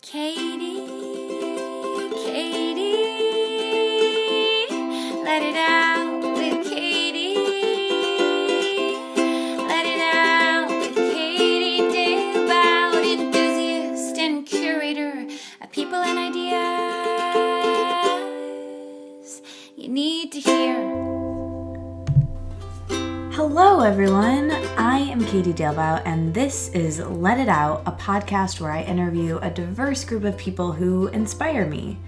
Katie, let it out with Katie. Let it out with Katie Dalebout, enthusiast and curator of people and ideas you need to hear. Hello everyone, I am Katie Dalebout and this is Let It Out, a podcast where I interview a diverse group of people who inspire me.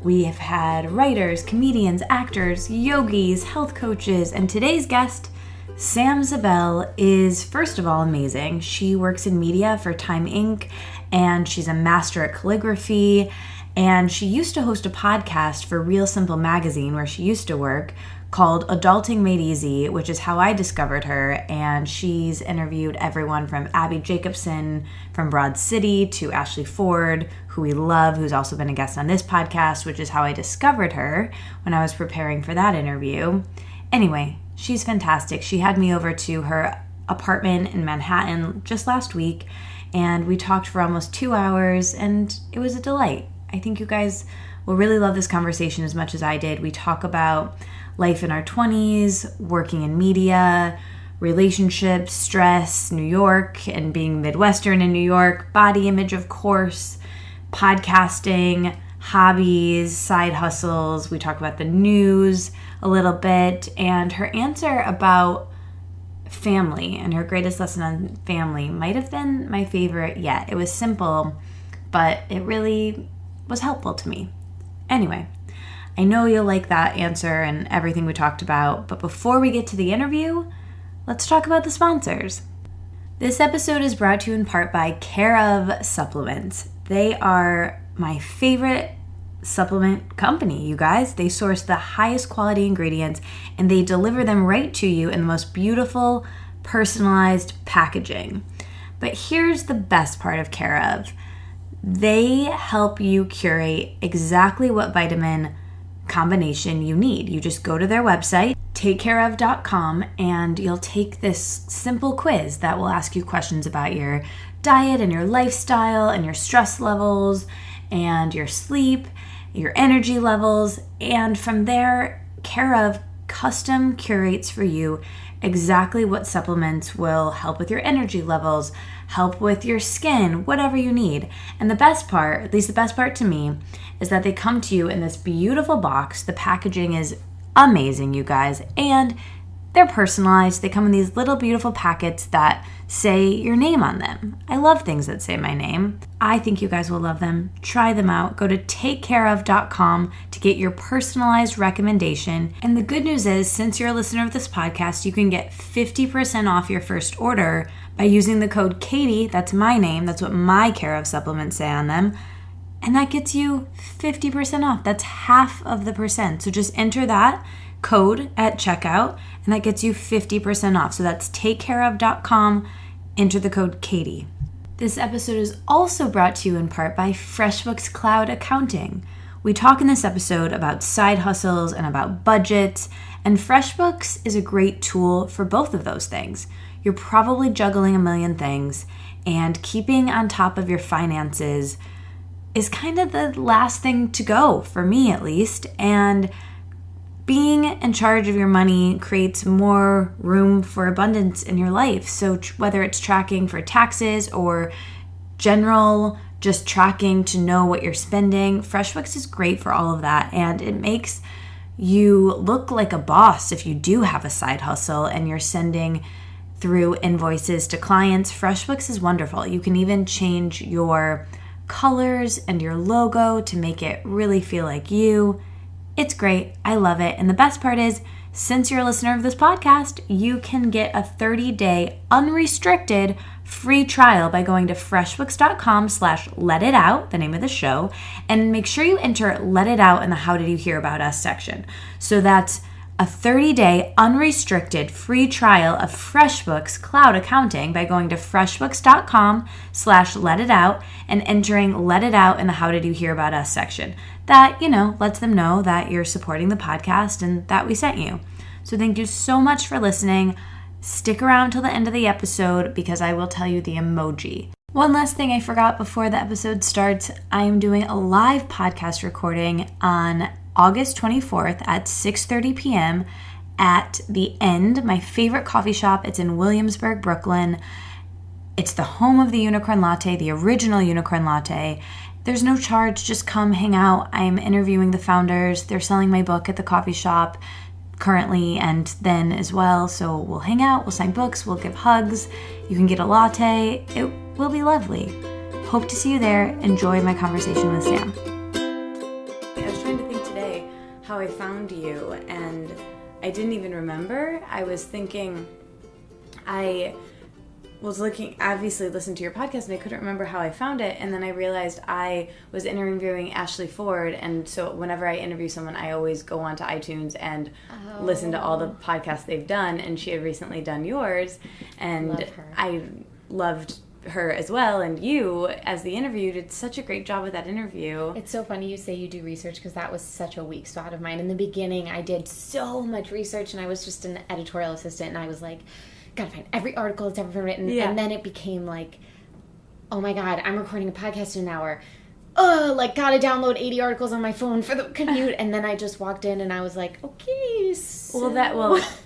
We have had writers, comedians, actors, yogis, health coaches, and today's guest, Sam Zabell, is first of all amazing. She works in media for Time Inc. and she's a master at calligraphy, and she used to host a podcast for Real Simple magazine where she used to work, called Adulting Made Easy, which is how I discovered her, and she's interviewed everyone from Abby Jacobson from Broad City to Ashley Ford, who we love, who's also been a guest on this podcast, which is how I discovered her when I was preparing for that interview. Anyway, she's fantastic. She had me over to her apartment in Manhattan just last week, and we talked for almost 2 hours, and it was a delight. I think you guys will really love this conversation as much as I did. We talk about life in our 20s, working in media, relationships, stress, New York, and being Midwestern in New York, body image, of course, podcasting, hobbies, side hustles. We talk about the news a little bit, and her answer about family and her greatest lesson on family might have been my favorite yet. It was simple, but it really was helpful to me. Anyway, I know you'll like that answer and everything we talked about, but before we get to the interview, let's talk about the sponsors. This episode is brought to you in part by Care of Supplements. They are my favorite supplement company, you guys. They source the highest quality ingredients and they deliver them right to you in the most beautiful, personalized packaging. But here's the best part of Care of. They help you curate exactly what vitamin combination you need. You just go to their website, takecareof.com, and you'll take this simple quiz that will ask you questions about your diet and your lifestyle and your stress levels and your sleep, your energy levels, and from there, Care of custom curates for you exactly what supplements will help with your energy levels, help with your skin, whatever you need. And the best part, at least the best part to me, is that they come to you in this beautiful box. The packaging is amazing, you guys, and they're personalized. They come in these little beautiful packets that say your name on them. I love things that say my name. I think you guys will love them. Try them out. Go to takecareof.com to get your personalized recommendation. And the good news is, since you're a listener of this podcast, you can get 50% off your first order by using the code Katie. That's my name. That's what my Care of supplements say on them. And that gets you 50% off. That's half of the percent. So just enter that code at checkout and that gets you 50% off. So that's takecareof.com. Enter the code Katie. This episode is also brought to you in part by FreshBooks Cloud Accounting. We talk in this episode about side hustles and about budgets, and FreshBooks is a great tool for both of those things. You're probably juggling a million things, and keeping on top of your finances is kind of the last thing to go, for me at least, and being in charge of your money creates more room for abundance in your life. So whether it's tracking for taxes or general, just tracking to know what you're spending, FreshBooks is great for all of that. And it makes you look like a boss if you do have a side hustle and you're sending through invoices to clients. FreshBooks is wonderful. You can even change your colors and your logo to make it really feel like you. It's great. I love it. And the best part is, since you're a listener of this podcast, you can get a 30-day unrestricted free trial by going to freshbooks.com/letitout, the name of the show, and make sure you enter Let It Out in the How Did You Hear About Us section. So that's a 30-day unrestricted free trial of FreshBooks Cloud Accounting by going to freshbooks.com/letitout and entering Let It Out in the How Did You Hear About Us section. That, lets them know that you're supporting the podcast and that we sent you. So thank you so much for listening. Stick around till the end of the episode because I will tell you the emoji. One last thing I forgot before the episode starts. I am doing a live podcast recording on August 24th at 6:30 p.m. at The End, my favorite coffee shop. It's in Williamsburg, Brooklyn. It's the home of the Unicorn Latte, the original Unicorn Latte. There's no charge, just come hang out. I'm interviewing the founders. They're selling my book at the coffee shop currently and then as well. So we'll hang out, we'll sign books, we'll give hugs. You can get a latte. It will be lovely. Hope to see you there. Enjoy my conversation with Sam. I was trying to think today how I found you, and I didn't even remember. I was thinking I was obviously listened to your podcast, and I couldn't remember how I found it. And then I realized I was interviewing Ashley Ford, and so whenever I interview someone, I always go onto iTunes and listen to all the podcasts they've done. And she had recently done yours, and Love her. I loved her as well. And you, as the interview, did such a great job with that interview. It's so funny you say you do research because that was such a weak spot of mine. In the beginning, I did so much research, and I was just an editorial assistant, and I was like, gotta find every article that's ever been written. Yeah. And then it became like, oh my God, I'm recording a podcast in an hour. Oh, like gotta download 80 articles on my phone for the commute. And then I just walked in and I was like, okay, so...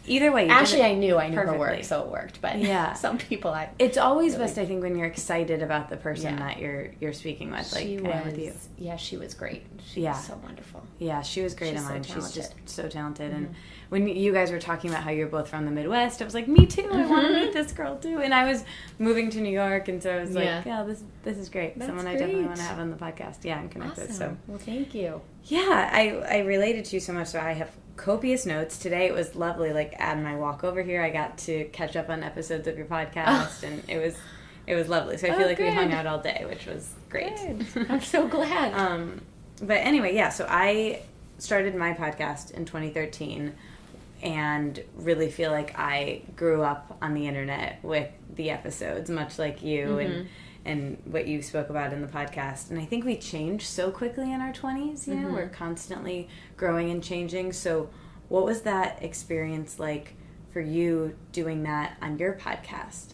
Either way, you Actually, did it I knew her perfectly. work, so it worked. But Yeah. some people It's always really- best, I think, when you're excited about the person Yeah. that you're speaking with. Like she I am with you. was, yeah, she was great. She Yeah. was so wonderful. Yeah, she was great She's in so mine. She's talented. just so talented. And when you guys were talking about how you're both from the Midwest, I was like, me too. I want to meet this girl too. And I was moving to New York, and so I was like, yeah, this is great. That's Someone I definitely great. want to have on the podcast. Yeah, and connect with. So Awesome. Well, thank you. yeah, I related to you so much. So I have copious notes. Today it was lovely. Like on my walk over here, I got to catch up on episodes of your podcast, and it was lovely. So I feel like we hung good. out all day, which was great. Good. I'm so glad. But anyway, yeah, so I started my podcast in 2013 and really feel like I grew up on the internet with the episodes, much like you and what you spoke about in the podcast. And I think we change so quickly in our 20s, you know, we're constantly growing and changing. So what was that experience like for you doing that on your podcast?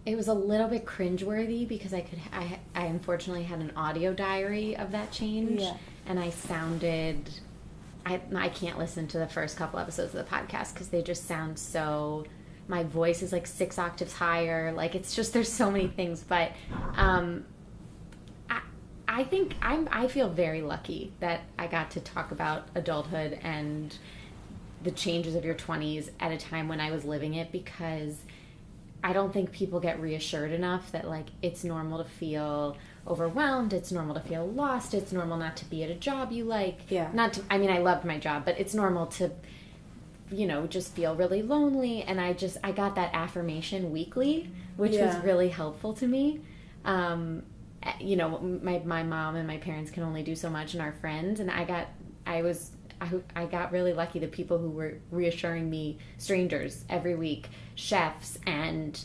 It was a little bit cringeworthy because I unfortunately had an audio diary of that change, and I sounded. I can't listen to the first couple episodes of the podcast because they just sound so. My voice is like 6 octaves higher. Like it's just there's so many things, but I think I feel very lucky that I got to talk about adulthood and the changes of your 20s at a time when I was living it, because I don't think people get reassured enough that like it's normal to feel overwhelmed, it's normal to feel lost, it's normal not to be at a job you like. Yeah. I mean, I loved my job, but it's normal to, you know, just feel really lonely. And I got that affirmation weekly, which was really helpful to me. You know, my mom and my parents can only do so much, and our friends, and I got really lucky. The people who were reassuring me, strangers every week, chefs, and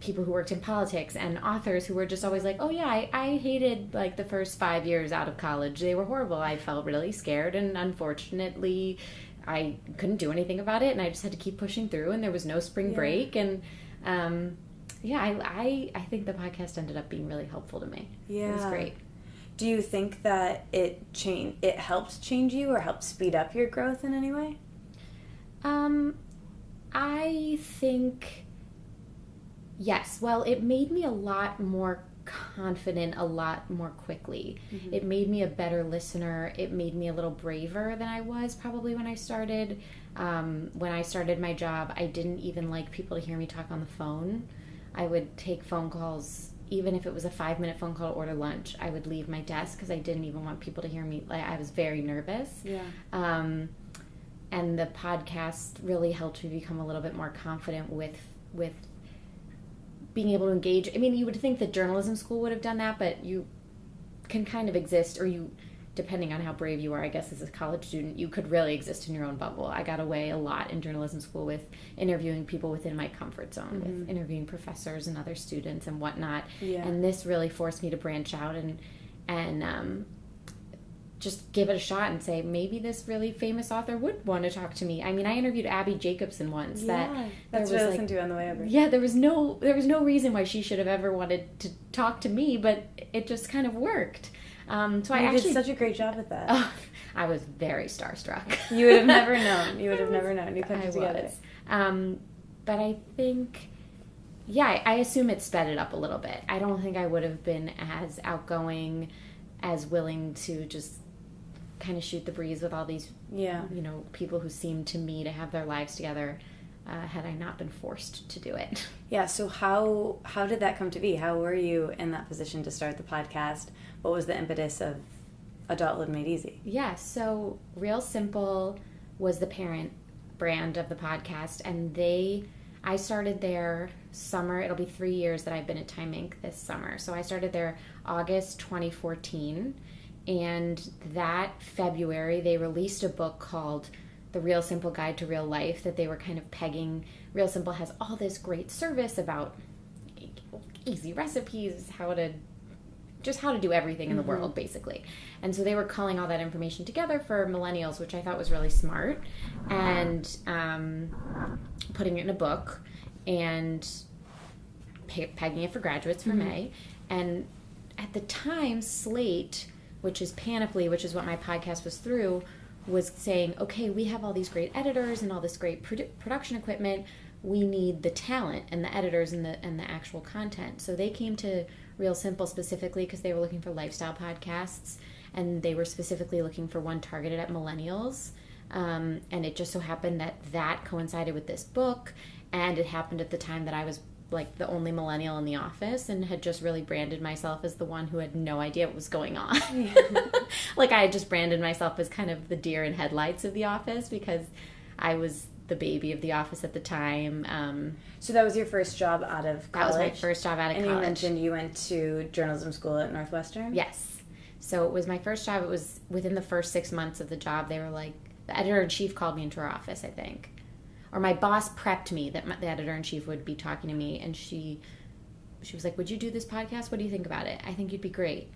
people who worked in politics, and authors who were just always like, oh yeah, I hated like the first 5 years out of college. They were horrible. I felt really scared, and unfortunately I couldn't do anything about it, and I just had to keep pushing through, and there was no spring break. And I think the podcast ended up being really helpful to me. Yeah. It was great. Do you think that it helped change you or helped speed up your growth in any way? I think yes. Well, it made me a lot more confident a lot more quickly. It made me a better listener. It made me a little braver than I was probably when I started. When I started my job, I didn't even like people to hear me talk on the phone. I would take phone calls, even if it was a 5-minute phone call to order lunch. I would leave my desk because I didn't even want people to hear me. Like, I was very nervous. Yeah. And the podcast really helped me become a little bit more confident with being able to engage. I mean, you would think that journalism school would have done that, but you can kind of exist, or you, depending on how brave you are, I guess, as a college student, you could really exist in your own bubble. I got away a lot in journalism school with interviewing people within my comfort zone, with interviewing professors and other students and whatnot. Yeah. And this really forced me to branch out and just give it a shot and say, maybe this really famous author would want to talk to me. I mean, I interviewed Abby Jacobson once. That's what I listened to on the way over. Yeah, there was no reason why she should have ever wanted to talk to me, but it just kind of worked. So I did such a great job with that. Oh, I was very starstruck. You would have never known. You put it together. But I think, yeah, I assume it sped it up a little bit. I don't think I would have been as outgoing, as willing to just kind of shoot the breeze with all these, people who seem to me to have their lives together, had I not been forced to do it. Yeah, so how did that come to be? How were you in that position to start the podcast? What was the impetus of Adulthood Made Easy? Yeah, so Real Simple was the parent brand of the podcast, and I started there summer. It'll be 3 years that I've been at Time Inc. this summer. So I started there August 2014, and that February they released a book called The Real Simple Guide to Real Life that they were kind of pegging. Real Simple has all this great service about easy recipes, how to do everything in the world, basically. And so they were culling all that information together for millennials, which I thought was really smart, and putting it in a book and pegging it for graduates for May. And at the time, Slate, which is Panoply, which is what my podcast was through, was saying, okay, we have all these great editors and all this great production equipment. We need the talent and the editors and the actual content. So they came to Real Simple specifically because they were looking for lifestyle podcasts, and they were specifically looking for one targeted at millennials. And it just so happened that coincided with this book, and it happened at the time that I was like the only millennial in the office and had just really branded myself as the one who had no idea what was going on. Yeah. Like I had just branded myself as kind of the deer in headlights of the office because I was the baby of the office at the time. So that was your first job out of college? That was my first job out of college. And you mentioned you went to journalism school at Northwestern? Yes. So it was my first job. It was within the first 6 months of the job. They were like, the editor-in-chief called me into her office, I think. Or my boss prepped me that the editor-in-chief would be talking to me, and she was like, would you do this podcast? What do you think about it? I think you'd be great.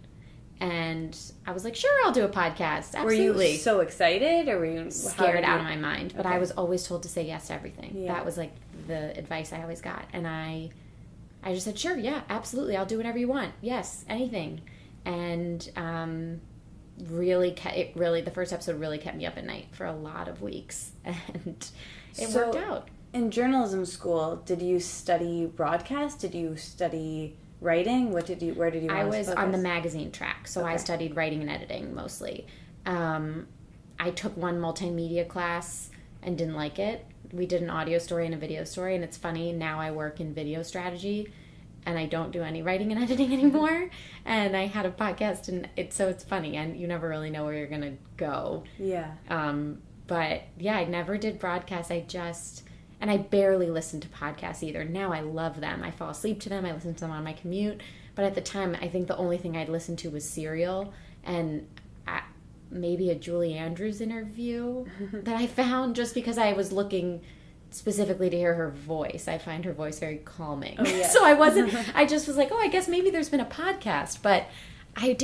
And I was like, sure, I'll do a podcast. Absolutely. Were you so excited, or were you scared out of my mind? But okay. I was always told to say yes to everything. Yeah. That was like the advice I always got. And I just said, sure, yeah, absolutely. I'll do whatever you want. Yes, anything. And the first episode really kept me up at night for a lot of weeks. And it worked out. In journalism school, did you study broadcast? Did you study writing? Where did you I was focus? on the magazine track, so okay. I studied writing and editing mostly. I took one multimedia class and didn't like it. We did an audio story and a video story, and it's funny, now I work in video strategy and I don't do any writing and editing anymore. And I had a podcast, and it's funny, and you never really know where you're gonna go. Yeah. But yeah, I never did broadcast. And I barely listened to podcasts either. Now I love them. I fall asleep to them. I listen to them on my commute. But at the time, I think the only thing I'd listened to was Serial and maybe a Julie Andrews interview that I found just because I was looking specifically to hear her voice. I find her voice very calming. Oh, yes. So I just was like, oh, I guess maybe there's been a podcast. But I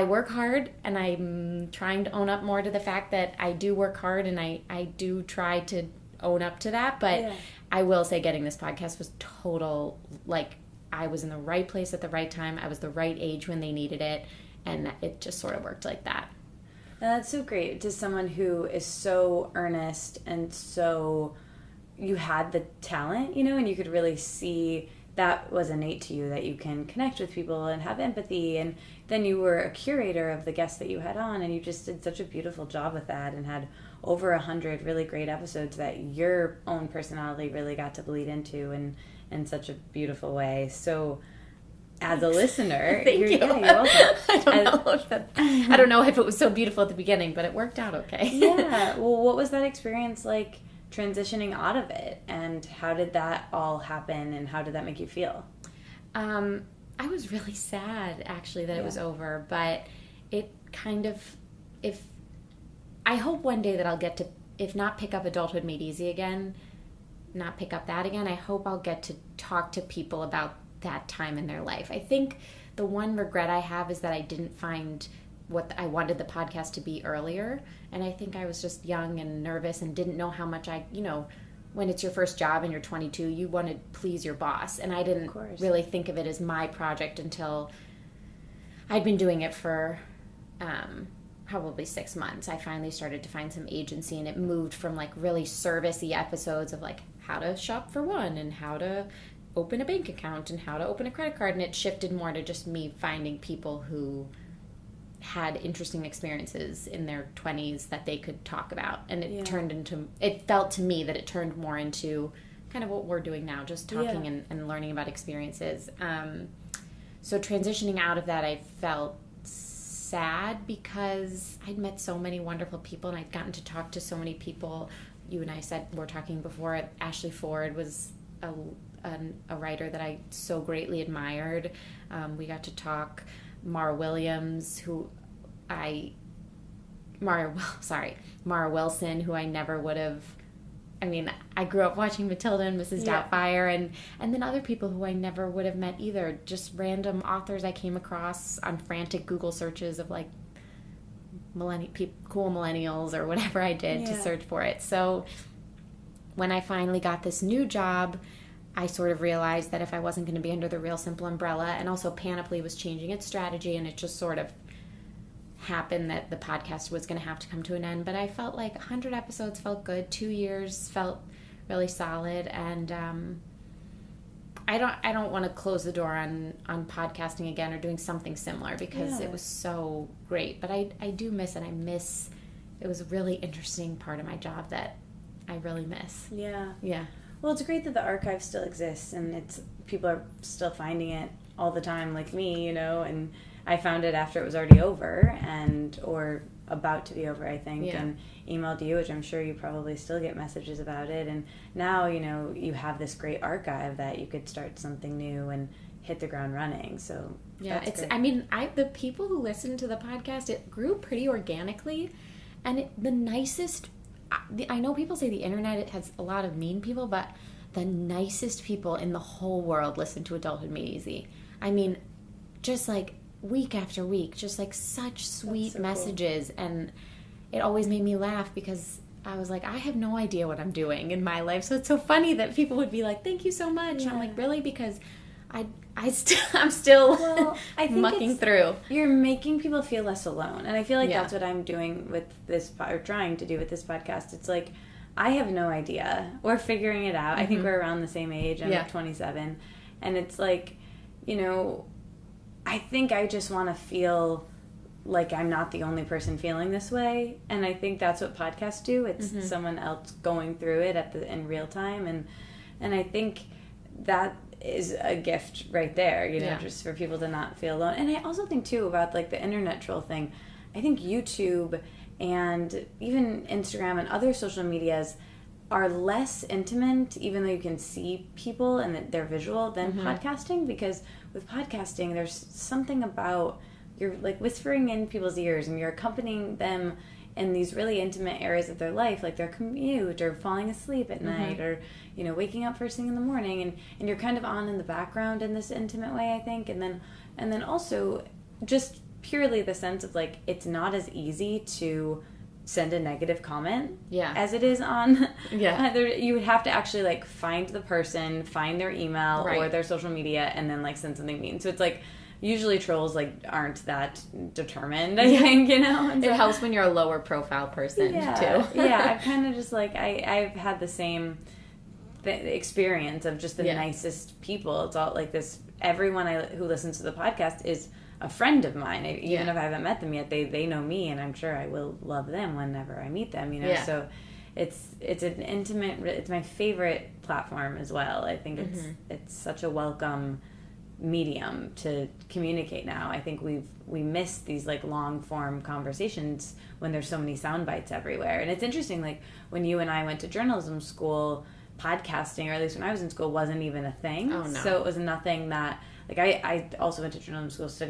work hard, and I'm trying to own up more to the fact that I do work hard, and I do try to own up to that. But yeah. I will say getting this podcast was total, like, I was in the right place at the right time. I was the right age when they needed it, and it just sort of worked like that. And that's so great to someone who is so earnest and so, you had the talent, and you could really see that was innate to you, that you can connect with people and have empathy. And then you were a curator of the guests that you had on, and you just did such a beautiful job with that and had over 100 really great episodes that your own personality really got to bleed into in such a beautiful way. So as a listener, Thank you. Yeah, you're welcome. I don't know if it was so beautiful at the beginning, but it worked out okay. Yeah. Well, what was that experience like transitioning out of it, and how did that all happen, and how did that make you feel? I was really sad actually that it was over, but it kind of, I hope one day that I'll get to, if not pick up Adulthood Made Easy again, not pick up that again, I hope I'll get to talk to people about that time in their life. I think the one regret I have is that I didn't find what I wanted the podcast to be earlier. And I think I was just young and nervous and didn't know how much when it's your first job and you're 22, you want to please your boss. And I didn't really think of it as my project until I'd been doing it for probably 6 months. I finally started to find some agency, and it moved from like really service-y episodes of like how to shop for one and how to open a bank account and how to open a credit card. And it shifted more to just me finding people who had interesting experiences in their 20s that they could talk about. And it felt to me that it turned more into kind of what we're doing now, just talking and learning about experiences. So transitioning out of that, I felt sad because I'd met so many wonderful people and I'd gotten to talk to so many people. You and I said, we're talking before, Ashley Ford was a writer that I so greatly admired. We got to talk. Mara Williams, Mara Wilson, who I never would have. I mean, I grew up watching Matilda and Mrs. Doubtfire, and then other people who I never would have met either. Just random authors I came across on frantic Google searches of like cool millennials or whatever I did to search for it. So when I finally got this new job, I sort of realized that if I wasn't going to be under the Real Simple umbrella, and also Panoply was changing its strategy, and it just sort of happened that the podcast was going to have to come to an end. But I felt like 100 episodes felt good. 2 years felt really solid, and I don't want to close the door on podcasting again or doing something similar because it was so great. But I do miss it. It was a really interesting part of my job that I really miss. Yeah. Yeah. Well, it's great that the archive still exists, and people are still finding it all the time, like me, and I found it after it was already over or about to be over, I think, and emailed you, which I'm sure you probably still get messages about it. And now, you have this great archive that you could start something new and hit the ground running. So that's great. I mean, the people who listen to the podcast, it grew pretty organically, and the nicest. I know people say the internet, it has a lot of mean people, but the nicest people in the whole world listen to Adulthood Made Easy. I mean, just like week after week, just like such sweet messages. Cool. And it always made me laugh because I was like, I have no idea what I'm doing in my life. So it's so funny that people would be like, thank you so much. Yeah. I'm like, really? Because I'm still I think mucking through. You're making people feel less alone. And I feel like that's what I'm doing with this, or trying to do with this podcast. It's like, I have no idea. We're figuring it out. I think we're around the same age. I'm like 27. And it's like, I think I just want to feel like I'm not the only person feeling this way. And I think that's what podcasts do. It's someone else going through it in real time. And I think that is a gift right there, just for people to not feel alone. And I also think too about like the internet troll thing. I think YouTube and even Instagram and other social medias are less intimate, even though you can see people and that they're visual, than podcasting, because with podcasting there's something about you're like whispering in people's ears and you're accompanying them in these really intimate areas of their life, like their commute or falling asleep at night or waking up first thing in the morning, and you're kind of on in the background in this intimate way, I think. And then also just purely the sense of like it's not as easy to send a negative comment as it is on you would have to actually like find the person, find their email or their social media, and then like send something mean. So it's like usually trolls like aren't that determined, I think, And it helps when you're a lower profile person too. I've kind of just like I've had the same experience of just the nicest people. It's all like this. Everyone who listens to the podcast is a friend of mine. Even if I haven't met them yet, they know me, and I'm sure I will love them whenever I meet them. So it's an intimate. It's my favorite platform as well. I think it's such a welcome medium to communicate now. I think we miss these like long form conversations when there's so many sound bites everywhere. And it's interesting, like when you and I went to journalism school, podcasting, or at least when I was in school, wasn't even a thing. Oh, no. So it was nothing that like I also went to journalism school,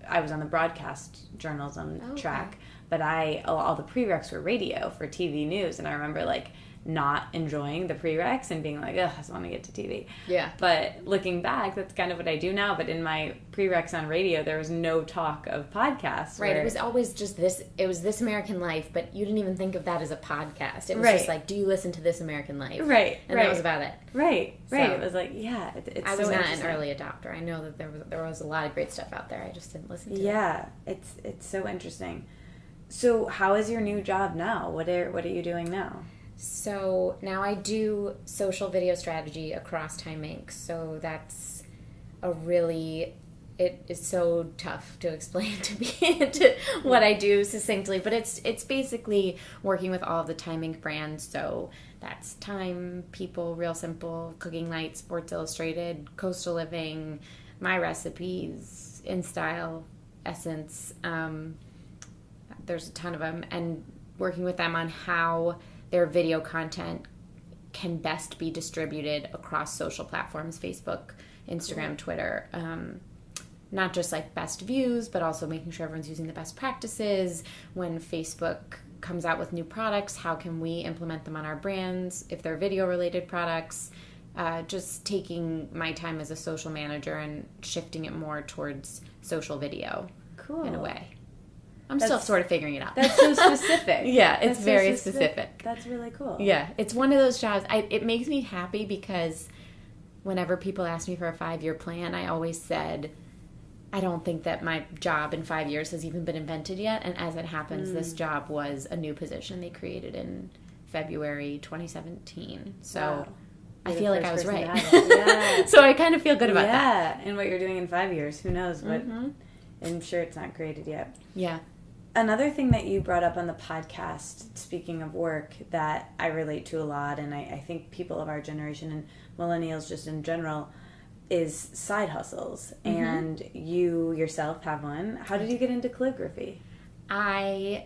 I was on the broadcast journalism track, but all the prereqs were radio for TV news. And I remember like not enjoying the prereqs and being like, ugh, I just want to get to TV. Yeah. But looking back, that's kind of what I do now. But in my prereqs on radio, there was no talk of podcasts. Right. It was always just this. It was This American Life, but you didn't even think of that as a podcast. It was just like, do you listen to This American Life? Right. And that was about it. Right. So, it was like, yeah, it's I was so not an early adopter. I know that there was a lot of great stuff out there. I just didn't listen to it. Yeah. It's so interesting. So how is your new job now? What are you doing now? So now I do social video strategy across Time Inc. So that's it is so tough to explain to what I do succinctly, but it's basically working with all of the Time Inc. brands. So that's Time, People, Real Simple, Cooking Night, Sports Illustrated, Coastal Living, My Recipes, InStyle, Essence. There's a ton of them, and working with them on how their video content can best be distributed across social platforms, Facebook, Instagram, Twitter. Not just like best views, but also making sure everyone's using the best practices. When Facebook comes out with new products, how can we implement them on our brands if they're video-related products? Just taking my time as a social manager and shifting it more towards social video in a way. I'm still sort of figuring it out. That's so specific. Yeah, it's very specific. That's really cool. Yeah, it's one of those jobs. It makes me happy because whenever people ask me for a 5-year plan, I always said, I don't think that my job in 5 years has even been invented yet. And as it happens, this job was a new position they created in February 2017. So wow. I feel like I was right. Yeah. So I kind of feel good about that. Yeah, and what you're doing in 5 years, who knows what? I'm sure it's not created yet. Yeah. Another thing that you brought up on the podcast, speaking of work, that I relate to a lot, and I think people of our generation and millennials just in general, is side hustles. And you yourself have one. How did you get into calligraphy? Your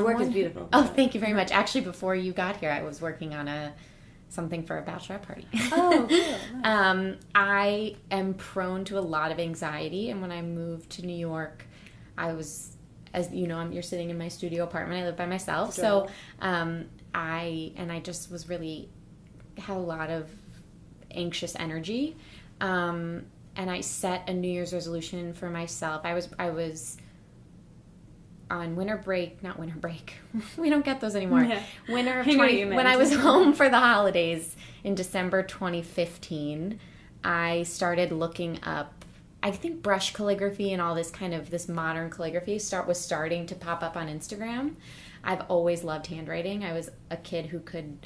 work is beautiful. Oh, thank you very much. Actually, before you got here, I was working on something for a bachelorette party. Oh, cool. Nice. I am prone to a lot of anxiety, and when I moved to New York, I was, as you know, you're sitting in my studio apartment. I live by myself, so I just was really had a lot of anxious energy, and I set a New Year's resolution for myself. I was on not winter break. We don't get those anymore. Yeah. Winter of when I was home for the holidays in December 2015, I started looking up, I think brush calligraphy and all this kind of this modern calligraphy was starting to pop up on Instagram. I've always loved handwriting. I was a kid who could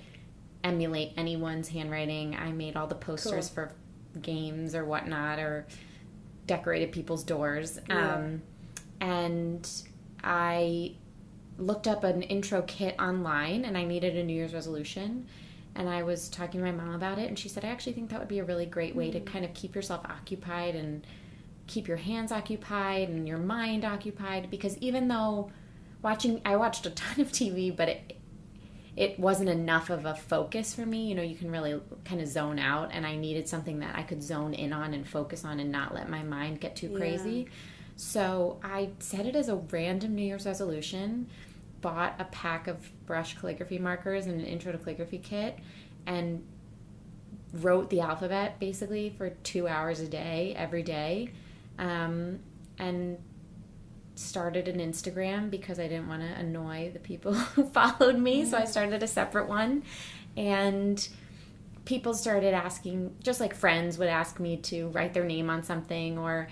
emulate anyone's handwriting. I made all the posters for games or whatnot, or decorated people's doors. Yeah. And I looked up an intro kit online, and I needed a New Year's resolution. And I was talking to my mom about it, and she said, I actually think that would be a really great way to kind of keep yourself occupied and keep your hands occupied and your mind occupied. Because even though I watched a ton of TV, but it wasn't enough of a focus for me. You know, you can really kind of zone out, and I needed something that I could zone in on and focus on and not let my mind get too crazy. So I set it as a random New Year's resolution, bought a pack of brush calligraphy markers and an intro to calligraphy kit, and wrote the alphabet basically for 2 hours a day, every day, and started an Instagram because I didn't want to annoy the people who followed me. So I started a separate one, and people started asking, just like friends would ask me to write their name on something, or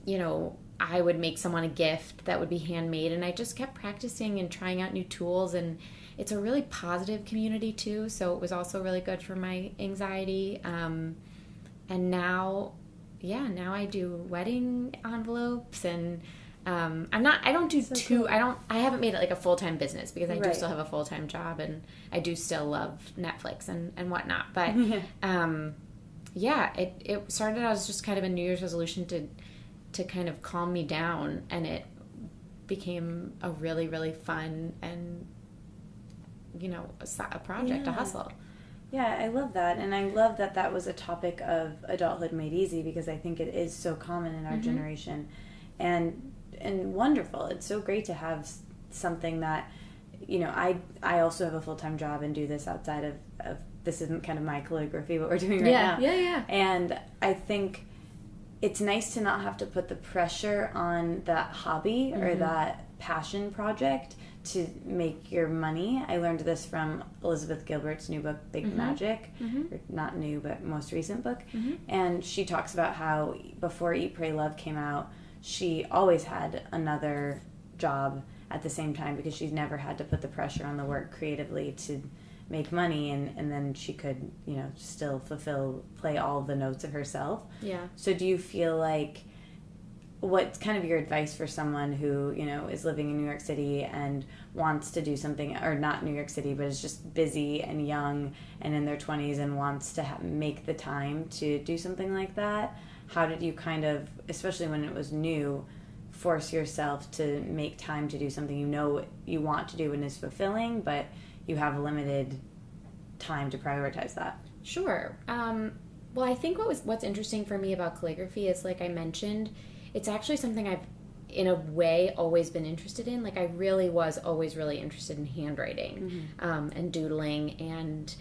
you know, I would make someone a gift that would be handmade, and I just kept practicing and trying out new tools. And it's a really positive community too, so it was also really good for my anxiety. And now I do wedding envelopes, and I haven't made it like a full-time business because I do still have a full-time job, and I do still love Netflix and whatnot. But it started out as just kind of a New Year's resolution to kind of calm me down, and it became a really, really fun and, you know, a project, a hustle. Yeah, I love that. And I love that that was a topic of Adulthood Made Easy, because I think it is so common in our generation, and wonderful. It's so great to have something that you know, I also have a full-time job and do this outside of this isn't kind of my calligraphy, what we're doing right now. Yeah. And I think it's nice to not have to put the pressure on that hobby or that passion project to make your money. I learned this from Elizabeth Gilbert's new book, Big Magic. Or not new, but most recent book. And she talks about how before Eat, Pray, Love came out, she always had another job at the same time because she's never had to put the pressure on the work creatively to make money, and then she could, you know, still play all the notes of herself. Yeah. So do you feel like, what's kind of your advice for someone who, you know, is living in New York City and wants to do something, or not New York City, but is just busy and young and in their 20s and wants to make the time to do something like that? How did you kind of, especially when it was new, force yourself to make time to do something you know you want to do and is fulfilling, but you have limited time to prioritize that? Sure. Well, I think what's interesting for me about calligraphy is, like I mentioned, it's actually something I've, in a way, always been interested in. Like, I really was always really interested in handwriting and doodling. And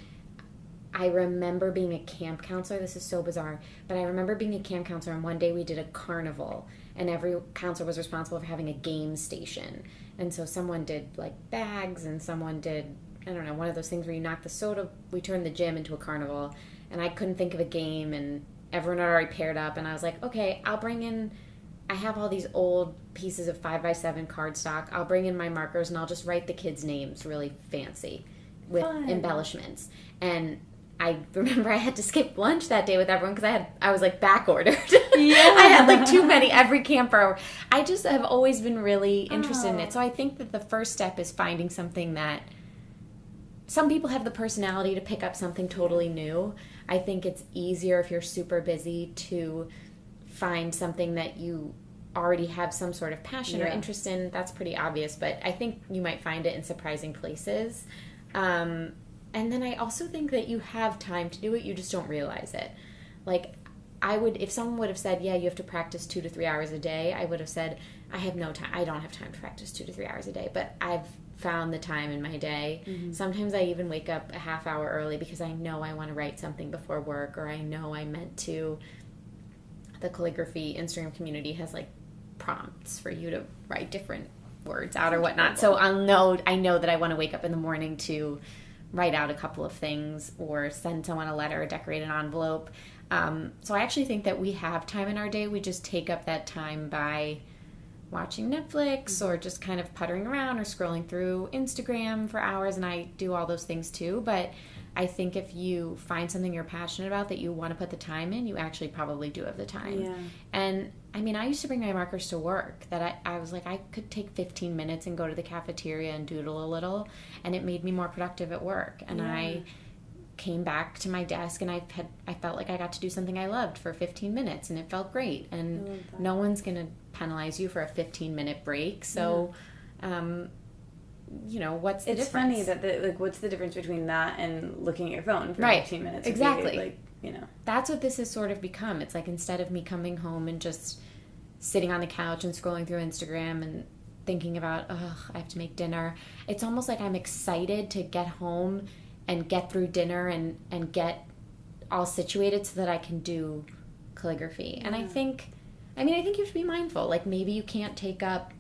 I remember being a camp counselor. This is so bizarre, but I remember being a camp counselor, and one day we did a carnival, and every counselor was responsible for having a game station. And so someone did, like, bags, and someone did, I don't know, one of those things where you knock the soda. We turned the gym into a carnival, and I couldn't think of a game, and everyone had already paired up, and I was like, okay, I'll bring in, I have all these old pieces of 5x7 cardstock. I'll bring in my markers, and I'll just write the kids' names really fancy with embellishments. And I remember I had to skip lunch that day with everyone because I was like back ordered. Yeah. I had like too many every camper. I just have always been really interested in it. So I think that the first step is finding something that, some people have the personality to pick up something totally new. I think it's easier if you're super busy to find something that you already have some sort of passion or interest in. That's pretty obvious, but I think you might find it in surprising places. And then I also think that you have time to do it, you just don't realize it. Like, if someone would have said, yeah, you have to practice 2 to 3 hours a day, I would have said, I have no time. I don't have time to practice 2 to 3 hours a day, but I've found the time in my day. Sometimes I even wake up a half hour early because I know I want to write something before work, or I know I meant to. The calligraphy Instagram community has like prompts for you to write different words out or whatnot. So I know that I want to wake up in the morning to write out a couple of things or send someone a letter or decorate an envelope. So I actually think that we have time in our day. We just take up that time by watching Netflix or just kind of puttering around or scrolling through Instagram for hours, and I do all those things too. But I think if you find something you're passionate about that you want to put the time in, you actually probably do have the time. Yeah. And I mean, I used to bring my markers to work, that I was like, I could take 15 minutes and go to the cafeteria and doodle a little, and it made me more productive at work. And I came back to my desk and I felt like I got to do something I loved for 15 minutes, and it felt great. And no one's going to penalize you for a 15-minute break. So, you know, what's the difference? It's funny that what's the difference between that and looking at your phone for 15 minutes? Exactly. Like, you know, that's what this has sort of become. It's like, instead of me coming home and just sitting on the couch and scrolling through Instagram and thinking about, I have to make dinner, it's almost like I'm excited to get home and get through dinner and get all situated so that I can do calligraphy. And I think you have to be mindful. Like, maybe you can't take up,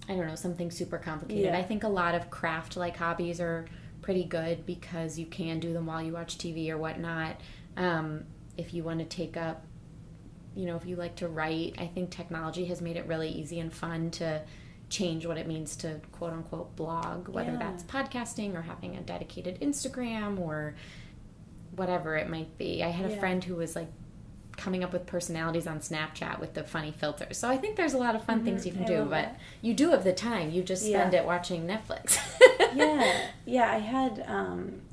I don't know, something super complicated. I think a lot of craft-like hobbies are pretty good because you can do them while you watch TV or whatnot. If you want to take up, you know, if you like to write, I think technology has made it really easy and fun to change what it means to quote-unquote blog, whether that's podcasting or having a dedicated Instagram or whatever it might be. I had a friend who was like coming up with personalities on Snapchat with the funny filters. So I think there's a lot of fun things you can do, but you do have the time. You just spend it watching Netflix. I had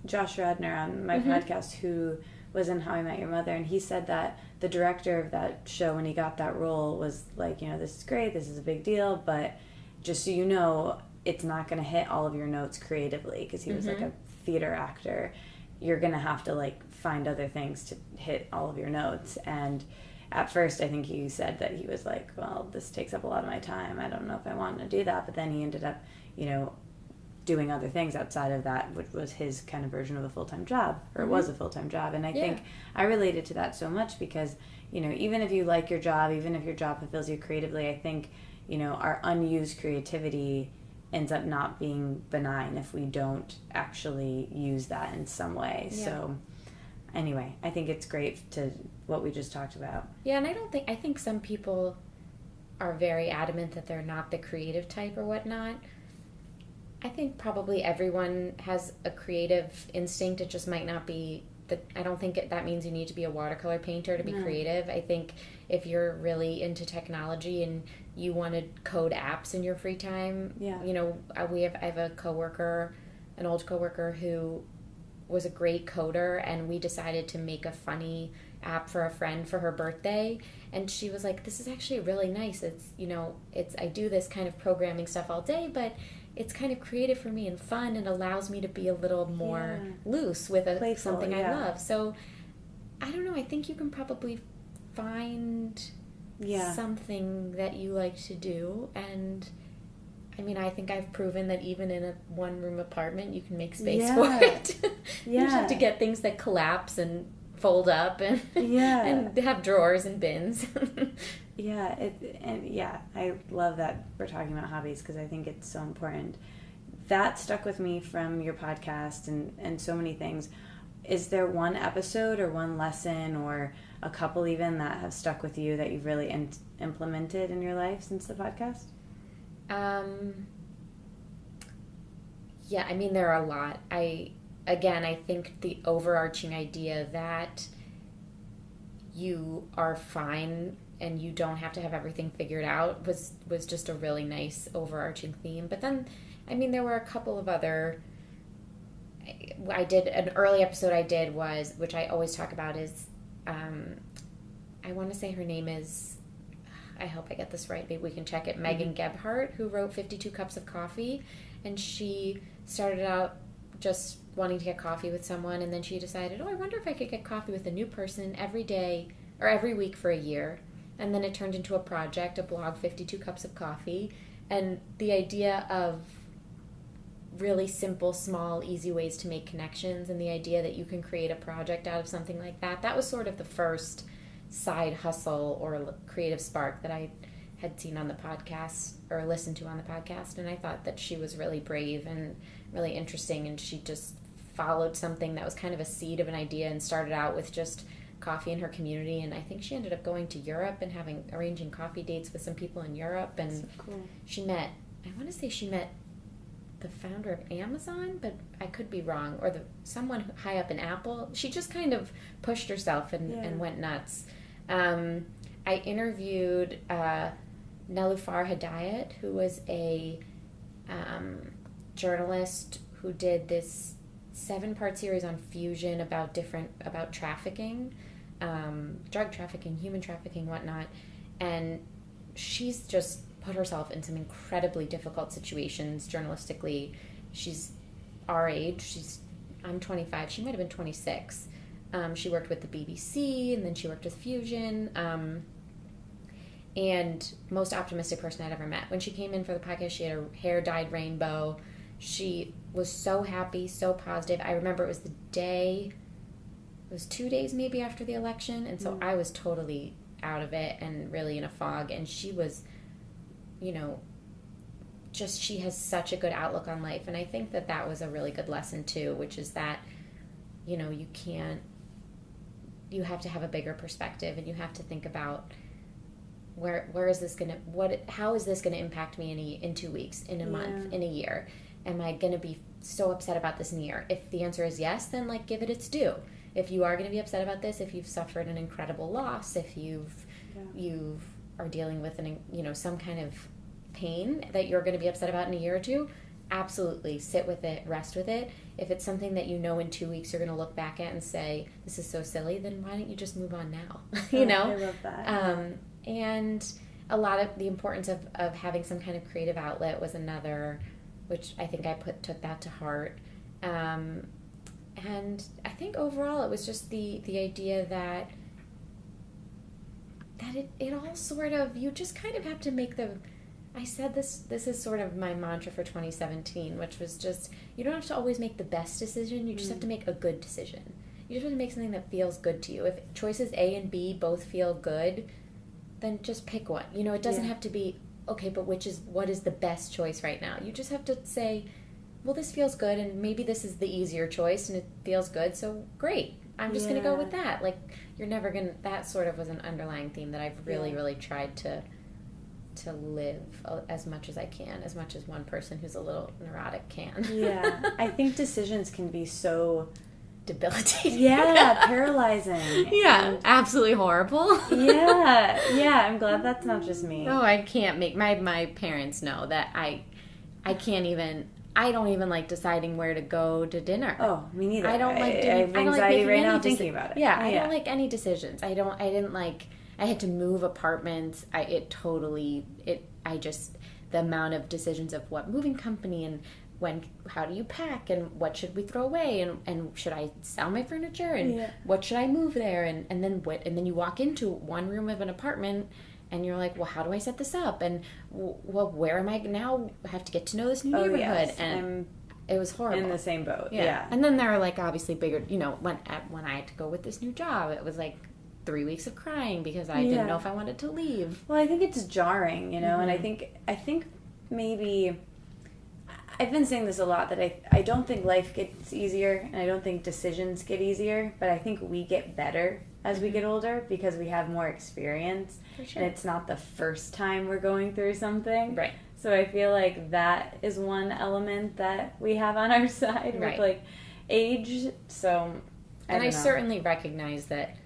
Josh Radner on my podcast, who was in How I Met Your Mother, and he said that the director of that show, when he got that role, was like, you know, this is great, this is a big deal, but just so you know, it's not going to hit all of your notes creatively, because he was like a theater actor. You're going to have to like find other things to hit all of your notes. And at first, I think he said that he was like, well, this takes up a lot of my time. I don't know if I want to do that. But then he ended up, you know, doing other things outside of that, which was his kind of version of a full-time job, or it was a full-time job. And I think I related to that so much because, you know, even if you like your job, even if your job fulfills you creatively, I think, you know, our unused creativity ends up not being benign if we don't actually use that in some way. Yeah. So anyway, I think it's great to what we just talked about. Yeah, and I think some people are very adamant that they're not the creative type or whatnot. I think probably everyone has a creative instinct. It just might not be I don't think that means you need to be a watercolor painter to be creative. I think if you're really into technology and you want to code apps in your free time, you know, I have a coworker, an old coworker who was a great coder, and we decided to make a funny app for a friend for her birthday, and she was like, this is actually really nice. It's, you know, I do this kind of programming stuff all day, but it's kind of creative for me and fun and allows me to be a little more loose with playful, something I love. So I don't know, I think you can probably find something that you like to do. And I mean, I think I've proven that even in a one-room apartment, you can make space for it. You just have to get things that collapse and fold up and and have drawers and bins. I love that we're talking about hobbies because I think it's so important. That stuck with me from your podcast and so many things. Is there one episode or one lesson or a couple even that have stuck with you that you've really implemented in your life since the podcast? Yeah, I mean, there are a lot. I think the overarching idea that you are fine and you don't have to have everything figured out was just a really nice overarching theme. But then, I mean, there were a couple of other... I did an early episode which I always talk about is, I want to say her name is, I hope I get this right, maybe we can check it, Megan Gebhardt, who wrote 52 Cups of Coffee, and she started out just wanting to get coffee with someone, and then she decided, I wonder if I could get coffee with a new person every day or every week for a year. And then it turned into a project, a blog, 52 Cups of Coffee, and the idea of really simple, small, easy ways to make connections, and the idea that you can create a project out of something like that was sort of the first side hustle or creative spark that I had seen on the podcast or listened to on the podcast. And I thought that she was really brave and really interesting, and she just followed something that was kind of a seed of an idea and started out with just coffee in her community. And I think she ended up going to Europe and arranging coffee dates with some people in Europe. And so cool. She met the founder of Amazon, but I could be wrong, or someone high up in Apple. She just kind of pushed herself and went nuts. I interviewed Nelufar Hedayat, who was a journalist who did this 7-part series on Fusion about trafficking, drug trafficking, human trafficking, whatnot. And she's just put herself in some incredibly difficult situations journalistically. She's our age. I'm 25. She might have been 26. She worked with the BBC, and then she worked with Fusion. And most optimistic person I'd ever met. When she came in for the podcast, she had her hair dyed rainbow. She was so happy, so positive. I remember it was 2 days maybe after the election, and so I was totally out of it and really in a fog. And she was, she has such a good outlook on life. And I think that was a really good lesson too, which is that, you have to have a bigger perspective, and you have to think about where is this how is this gonna impact me in 2 weeks, in a month, in a year? Am I gonna be so upset about this in a year? If the answer is yes, then give it its due. If you are gonna be upset about this, if you've suffered an incredible loss, if you are dealing with some kind of pain that you're gonna be upset about in a year or two, absolutely sit with it, rest with it. If it's something that in 2 weeks you're gonna look back at and say, this is so silly, then why don't you just move on now? I love that. And a lot of the importance of having some kind of creative outlet was another, which I think I took that to heart. And I think overall it was just the idea that it all sort of, you just kind of have to make I said this is sort of my mantra for 2017, which was just, you don't have to always make the best decision, you just have to make a good decision. You just have to make something that feels good to you. If choices A and B both feel good, then just pick one. You know, it doesn't have to be, okay, but what is the best choice right now? You just have to say, well, this feels good, and maybe this is the easier choice, and it feels good, so great. I'm just going to go with that. Like, you're never going to, that sort of was an underlying theme that I've really, really tried to live as much as I can, as much as one person who's a little neurotic can. Yeah. I think decisions can be so debilitating. Yeah, paralyzing. Yeah, absolutely horrible. Yeah, I'm glad that's not just me. No, I can't make, my parents know that I don't even like deciding where to go to dinner. Oh, me neither. I don't like I have anxiety right now thinking about it. Yeah, I don't like any decisions. I didn't like, I had to move apartments. The amount of decisions of what moving company and how do you pack and what should we throw away and should I sell my furniture and what should I move there and then you walk into one room of an apartment and you're like, well, how do I set this up? And well, where am I now? I have to get to know this new neighborhood. Yes. And it was horrible. In the same boat. Yeah. And then there are like obviously bigger, you know, when I had to go with this new job, it was like 3 weeks of crying because I didn't know if I wanted to leave. Well, I think it's jarring, you know, and I think maybe I've been saying this a lot, that I don't think life gets easier and I don't think decisions get easier, but I think we get better as we get older because we have more experience. For sure. And it's not the first time we're going through something. Right. So I feel like that is one element that we have on our side with like age. So I certainly recognize that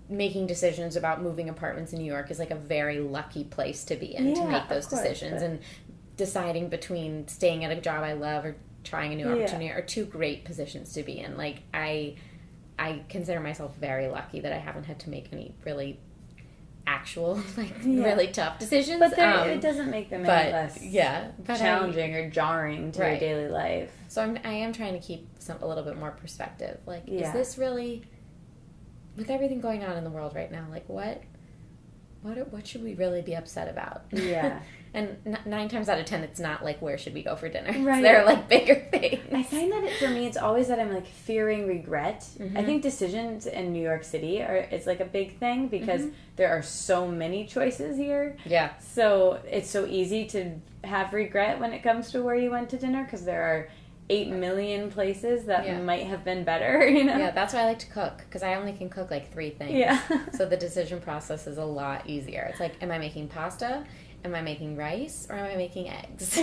making decisions about moving apartments in New York is like a very lucky place to be in to make those decisions. And deciding between staying at a job I love or trying a new opportunity are two great positions to be in. Like, I consider myself very lucky that I haven't had to make any really actual, really tough decisions. But it doesn't make them any less challenging or jarring to your daily life. So I am trying to keep a little bit more perspective. Like, is this really, with everything going on in the world right now, like, what should we really be upset about? Yeah. And 9 times out of 10, it's not like, where should we go for dinner? Right. There are like bigger things. I find that for me, it's always that I'm like fearing regret. Mm-hmm. I think decisions in New York City it's like a big thing because there are so many choices here. Yeah. So it's so easy to have regret when it comes to where you went to dinner because there are 8 million places that might have been better, you know? Yeah, that's why I like to cook, because I only can cook like 3 things. Yeah. So the decision process is a lot easier. It's like, am I making pasta? Am I making rice? Or am I making eggs?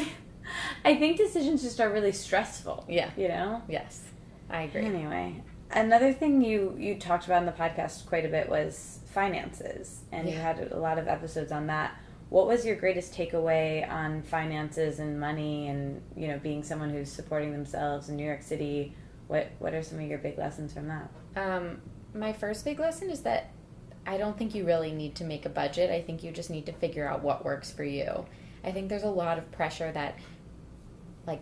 I think decisions just are really stressful. Yeah. You know? Yes. I agree. Anyway, another thing you talked about in the podcast quite a bit was finances, and you had a lot of episodes on that. What was your greatest takeaway on finances and money and, you know, being someone who's supporting themselves in New York City? What are some of your big lessons from that? My first big lesson is that I don't think you really need to make a budget. I think you just need to figure out what works for you. I think there's a lot of pressure that, like,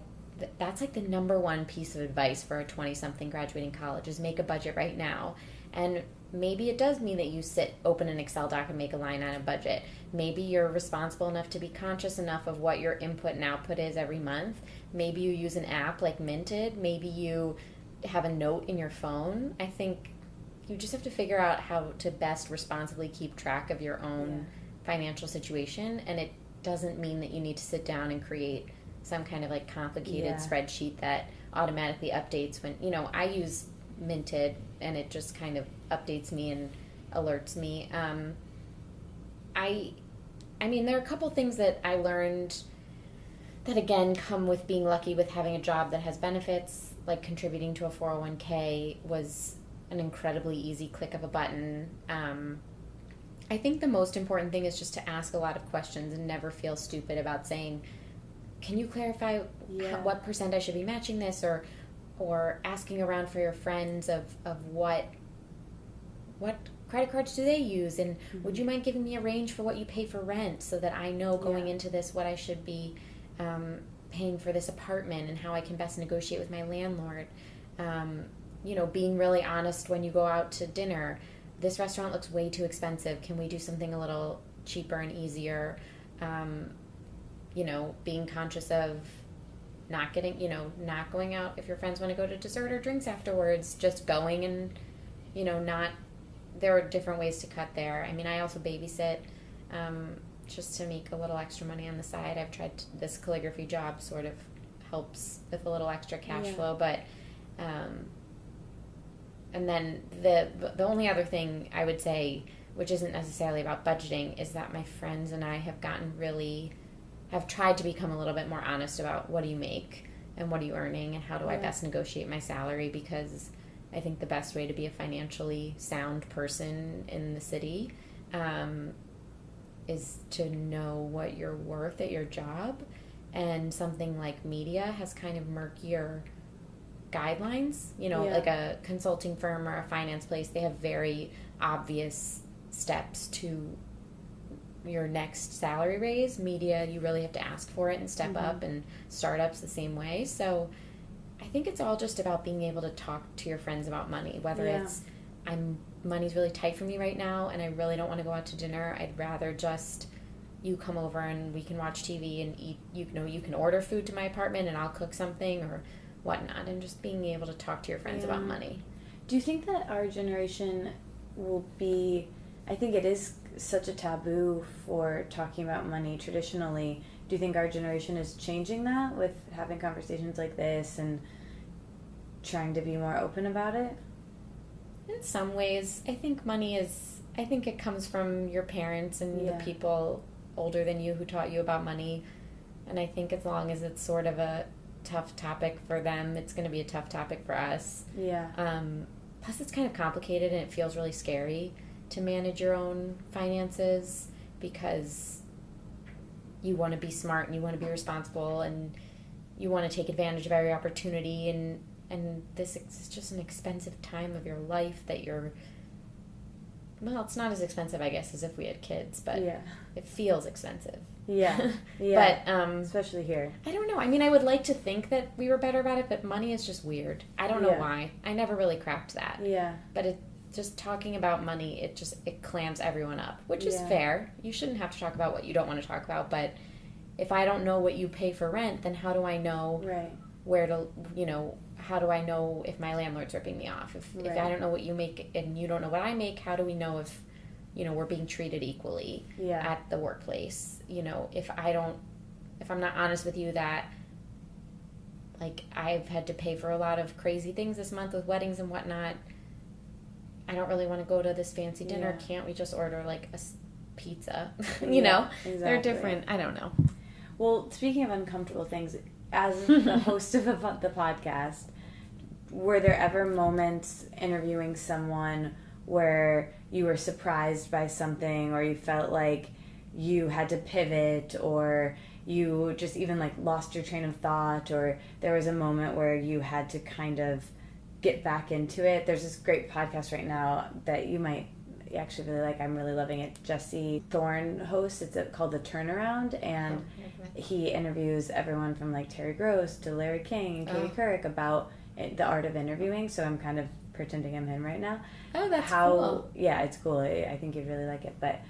that's like the number one piece of advice for a 20-something graduating college is make a budget right now. And maybe it does mean that you open an Excel doc and make a line on a budget. Maybe you're responsible enough to be conscious enough of what your input and output is every month. Maybe you use an app like Minted. Maybe you have a note in your phone. I think you just have to figure out how to best responsibly keep track of your own financial situation. And it doesn't mean that you need to sit down and create some kind of like complicated spreadsheet that automatically updates when, you know, I use Minted and it just kind of updates me and alerts me. I mean, there are a couple things that I learned that again come with being lucky with having a job that has benefits, like contributing to a 401k was an incredibly easy click of a button. I think the most important thing is just to ask a lot of questions and never feel stupid about saying, can you clarify what % I should be matching this, or asking around for your friends of what credit cards do they use, and would you mind giving me a range for what you pay for rent so that I know going into this what I should be paying for this apartment and how I can best negotiate with my landlord. You know, being really honest when you go out to dinner. This restaurant looks way too expensive. Can we do something a little cheaper and easier? being conscious of not getting, not going out if your friends want to go to dessert or drinks afterwards, just going and, not, there are different ways to cut there. I mean, I also babysit, just to make a little extra money on the side. I've tried this calligraphy job sort of helps with a little extra cash flow, but and then the only other thing I would say, which isn't necessarily about budgeting, is that my friends and I have tried to become a little bit more honest about what do you make and what are you earning and how do I best negotiate my salary, because I think the best way to be a financially sound person in the city is to know what you're worth at your job. And something like media has kind of murkier guidelines, like a consulting firm or a finance place, they have very obvious steps to your next salary raise. Media, you really have to ask for it and step up, and startups the same way. So I think it's all just about being able to talk to your friends about money, whether it's money's really tight for me right now and I really don't want to go out to dinner. I'd rather just you come over and we can watch TV and eat. You can order food to my apartment and I'll cook something or whatnot, and just being able to talk to your friends about money. Do you think that our generation will be, I think it is such a taboo for talking about money traditionally. Do you think our generation is changing that with having conversations like this and trying to be more open about it? In some ways, I think it comes from your parents and the people older than you who taught you about money. And I think as long as it's sort of a tough topic for them, it's going to be a tough topic for us. Yeah. Plus, it's kind of complicated and it feels really scary to manage your own finances, because you want to be smart and you want to be responsible and you want to take advantage of every opportunity, and this is just an expensive time of your life that it's not as expensive, I guess, as if we had kids, but it feels expensive. Yeah. But especially here. I don't know. I mean, I would like to think that we were better about it, but money is just weird. I don't know why. I never really cracked that. Yeah. But just talking about money, it clams everyone up, which is fair. You shouldn't have to talk about what you don't want to talk about, but if I don't know what you pay for rent, then how do I know where to, how do I know if my landlord's ripping me off? If I don't know what you make and you don't know what I make, how do we know if, we're being treated equally at the workplace? If I'm not honest with you that, like, I've had to pay for a lot of crazy things this month with weddings and whatnot, I don't really want to go to this fancy dinner. Can't we just order, like, a pizza? Exactly. They're different. I don't know. Well, speaking of uncomfortable things, as the host of the podcast, were there ever moments interviewing someone where you were surprised by something, or you felt like you had to pivot, or you just even like lost your train of thought, or there was a moment where you had to kind of get back into it? There's this great podcast right now that you might actually really like. I'm really loving it. Jesse Thorne hosts. It's called The Turnaround, and he interviews everyone from like Terry Gross to Larry King and Katie Couric about the art of interviewing. So I'm kind of pretending I'm him right now. Oh, that's cool. Yeah, it's cool. I think you'd really like it. But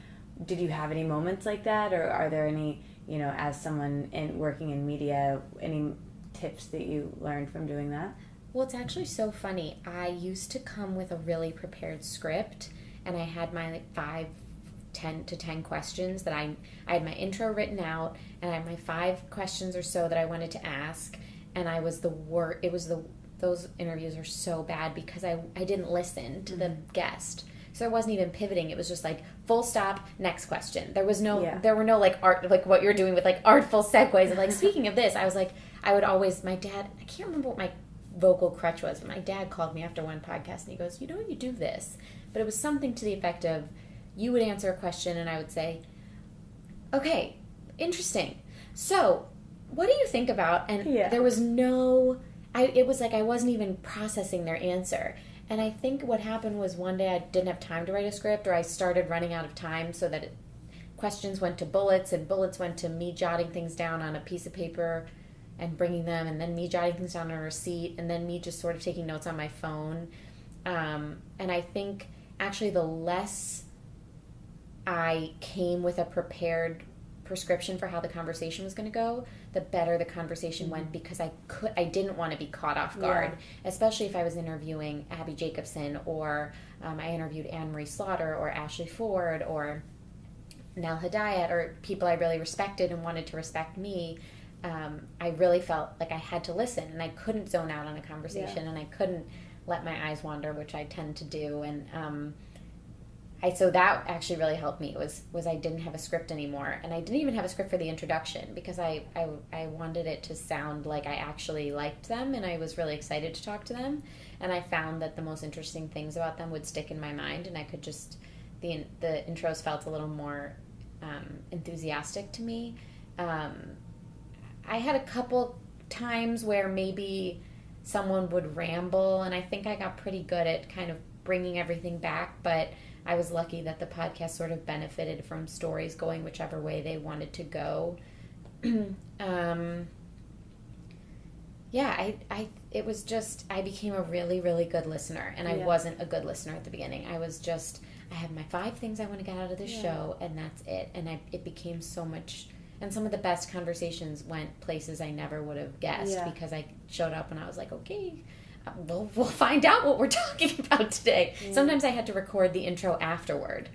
did you have any moments like that, or are there any, as someone working in media, any tips that you learned from doing that? Well, it's actually so funny. I used to come with a really prepared script, and I had my 10 questions that I had my intro written out, and I had my 5 questions or so that I wanted to ask, and I was those interviews are so bad because I didn't listen to the guest. So I wasn't even pivoting. It was just like full stop, next question. There were no like art, like what you're doing with like artful segues. And like, speaking of this, I was like, my dad, I can't remember what my vocal crutch was, but my dad called me after one podcast and he goes, you do this. But it was something to the effect of, you would answer a question and I would say, okay, interesting. So what do you think about? And there was it was like I wasn't even processing their answer. And I think what happened was one day I didn't have time to write a script, or I started running out of time, so that questions went to bullets, and bullets went to me jotting things down on a piece of paper and bringing them, and then me jotting things down on a receipt, and then me just sort of taking notes on my phone. And I think actually the less I came with a prepared prescription for how the conversation was going to go, the better the conversation went, because I didn't want to be caught off guard, especially if I was interviewing Abby Jacobson, or I interviewed Anne Marie Slaughter or Ashley Ford or Nell Hidayat, or people I really respected and wanted to respect me. I really felt like I had to listen, and I couldn't zone out on a conversation, and I couldn't let my eyes wander, which I tend to do. And so that actually really helped me, was I didn't have a script anymore, and I didn't even have a script for the introduction, because I wanted it to sound like I actually liked them and I was really excited to talk to them, and I found that the most interesting things about them would stick in my mind, and I could just, the intros felt a little more enthusiastic to me. I had a couple times where maybe someone would ramble, and I think I got pretty good at kind of bringing everything back, but I was lucky that the podcast sort of benefited from stories going whichever way they wanted to go. It was just, I became a really, really good listener, and I wasn't a good listener at the beginning. I was just, I have my 5 things I want to get out of this show, and that's it. And it became so much, and some of the best conversations went places I never would have guessed, because I showed up and I was like, okay, we'll find out what we're talking about today. Sometimes I had to record the intro afterward,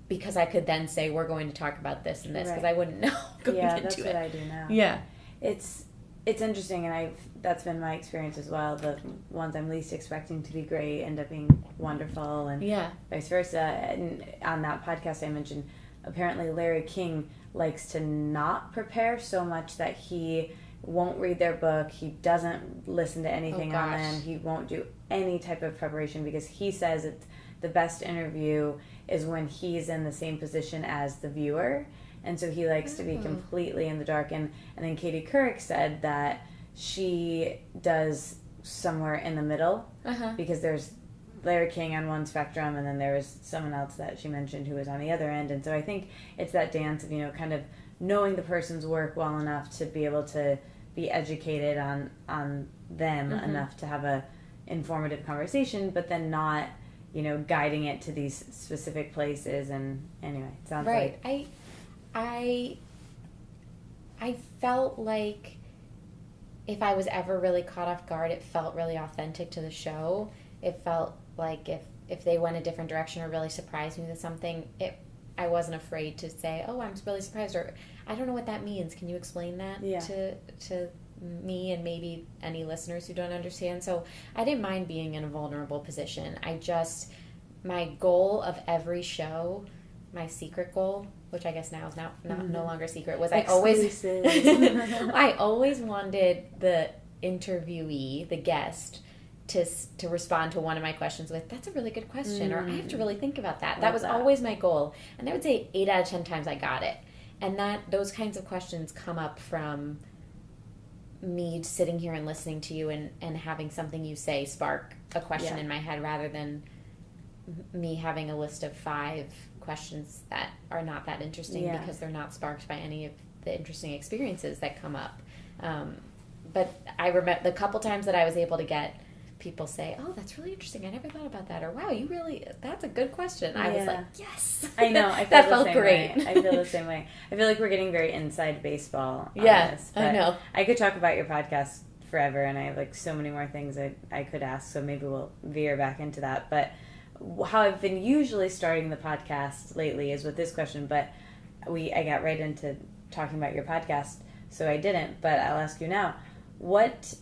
because I could then say, we're going to talk about this and this, because I wouldn't know going into it. Yeah, that's what I do now. Yeah. It's interesting, and that's been my experience as well. The ones I'm least expecting to be great end up being wonderful, and vice versa. And on that podcast I mentioned, apparently Larry King likes to not prepare so much that he won't read their book, he doesn't listen to anything on them, he won't do any type of preparation, because he says it's the best interview is when he's in the same position as the viewer. And so he likes to be completely in the dark. And then Katie Couric said that she does somewhere in the middle, because there's Larry King on one spectrum, and then there was someone else that she mentioned who was on the other end. And so I think it's that dance of, kind of knowing the person's work well enough to be able to be educated on them enough to have a informative conversation, but then not, guiding it to these specific places. And anyway, it sounds like... I felt like if I was ever really caught off guard, it felt really authentic to the show. It felt like if they went a different direction or really surprised me with something, I wasn't afraid to say, oh, I'm really surprised, or I don't know what that means. Can you explain that to me and maybe any listeners who don't understand? So I didn't mind being in a vulnerable position. My goal of every show, my secret goal, which I guess now is no longer secret, was I always wanted the interviewee, the guest, to respond to one of my questions with, that's a really good question, or I have to really think about that. That was always my goal. And I would say 8 out of 10 times I got it. And those kinds of questions come up from me sitting here and listening to you and having something you say spark a question in my head, rather than me having a list of 5 questions that are not that interesting because they're not sparked by any of the interesting experiences that come up. But I remember the couple times that I was able to get people say, oh, that's really interesting, I never thought about that, or wow, that's a good question. I was like, yes. I know. I feel that felt great. I feel the same way. I feel like we're getting very inside baseball on this. I know. I could talk about your podcast forever, and I have so many more things I could ask, so maybe we'll veer back into that. But how I've been usually starting the podcast lately is with this question, but I got right into talking about your podcast, so I didn't, but I'll ask you now. What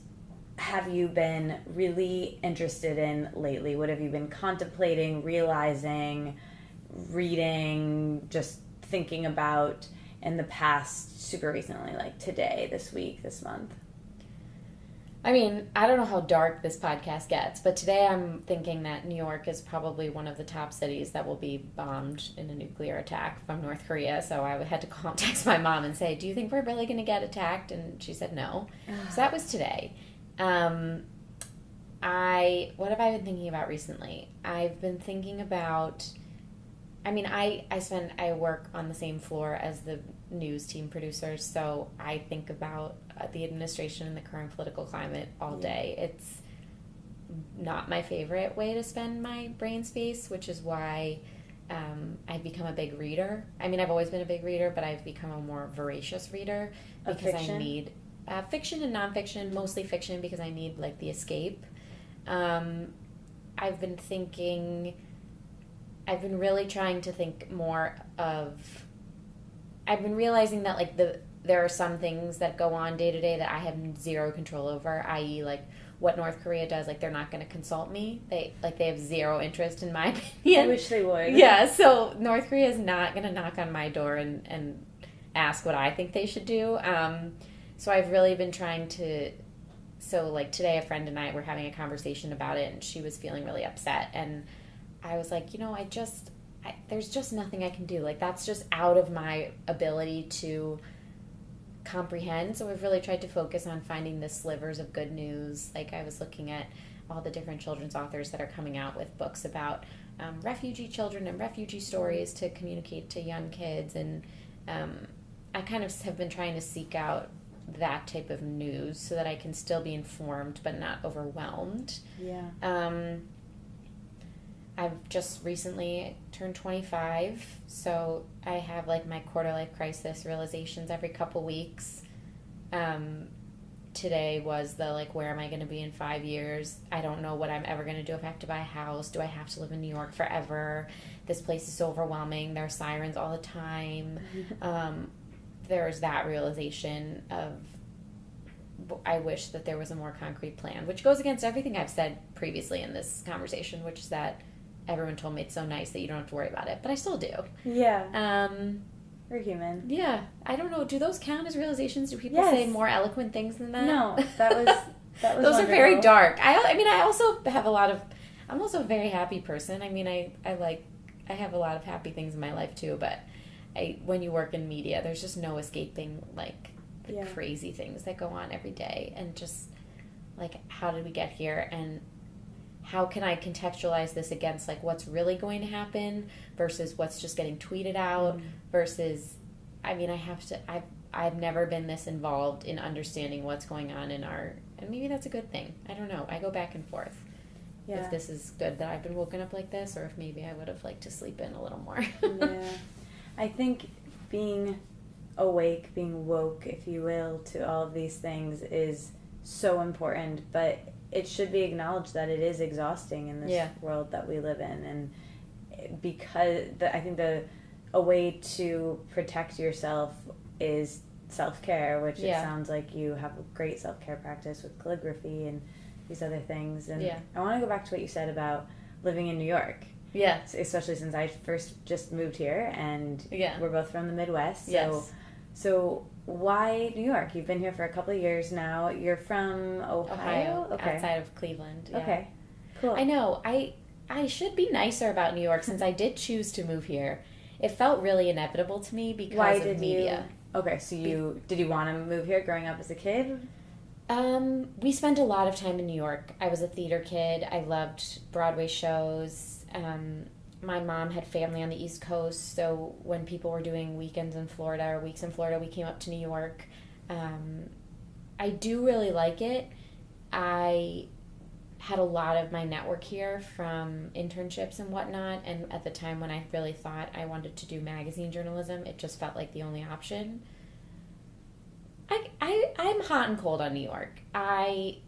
have you been really interested in lately? What have you been contemplating, realizing, reading, just thinking about in the past super recently, like today, this week, this month? I mean, I don't know how dark this podcast gets, but today I'm thinking that New York is probably one of the top cities that will be bombed in a nuclear attack from North Korea. So I had to text my mom and say, do you think we're really going to get attacked? And she said no. So that was today. What have I been thinking about recently? I've been thinking about, I work on the same floor as the news team producers, so I think about the administration and the current political climate all day. It's not my favorite way to spend my brain space, which is why I've become a big reader. I mean, I've always been a big reader, but I've become a more voracious reader because I need fiction and nonfiction, mostly fiction because I need like the escape. I've been really trying to think more of, I've been realizing that like there are some things that go on day to day that I have zero control over, i.e. like what North Korea does, like they're not going to consult me. They have zero interest in my opinion. I wish they would. Yeah, so North Korea is not going to knock on my door and ask what I think they should do. So I've really been trying to, so like today a friend and I were having a conversation about it and she was feeling really upset and I was like, there's just nothing I can do. Like that's just out of my ability to comprehend. So we've really tried to focus on finding the slivers of good news. Like I was looking at all the different children's authors that are coming out with books about refugee children and refugee stories to communicate to young kids. And I kind of have been trying to seek out that type of news so that I can still be informed but not overwhelmed. Yeah. I've just recently turned 25, so I have like my quarter life crisis realizations every couple weeks. Today was the like, where am I going to be in 5 years? I don't know what I'm ever going to do if I have to buy a house. Do I have to live in New York forever? This place is so overwhelming. There are sirens all the time. There's that realization of, I wish that there was a more concrete plan, which goes against everything I've said previously in this conversation, which is that everyone told me it's so nice that you don't have to worry about it, but I still do. Yeah. We're human. Yeah. I don't know. Do those count as realizations? Do people say more eloquent things than that? No, that was those wonderful. are very dark. I also have I'm also a very happy person. I mean, I have a lot of happy things in my life too, but when you work in media, there's just no escaping like the crazy things that go on every day and just like, how did we get here and how can I contextualize this against like what's really going to happen versus what's just getting tweeted out versus, I mean, I've never been this involved in understanding what's going on in and maybe that's a good thing. I don't know. I go back and forth. Yeah. If this is good that I've been woken up like this or if maybe I would have liked to sleep in a little more. Yeah. I think being awake, being woke, if you will, to all of these things is so important, but it should be acknowledged that it is exhausting in this world that we live in. And because I think a way to protect yourself is self-care, which it sounds like you have a great self-care practice with calligraphy and these other things. And I want to go back to what you said about living in New York. Yeah. Especially since I first just moved here and we're both from the Midwest. So why New York? You've been here for a couple of years now. You're from Ohio? Okay. Outside of Cleveland. Yeah. Okay, cool. I know. I should be nicer about New York since I did choose to move here. It felt really inevitable to me because of media. Okay, so did you want to move here growing up as a kid? We spent a lot of time in New York. I was a theater kid. I loved Broadway shows. My mom had family on the East Coast, so when people were doing weekends in Florida or weeks in Florida, we came up to New York. I do really like it. I had a lot of my network here from internships and whatnot, and at the time when I really thought I wanted to do magazine journalism, it just felt like the only option. I'm hot and cold on New York. I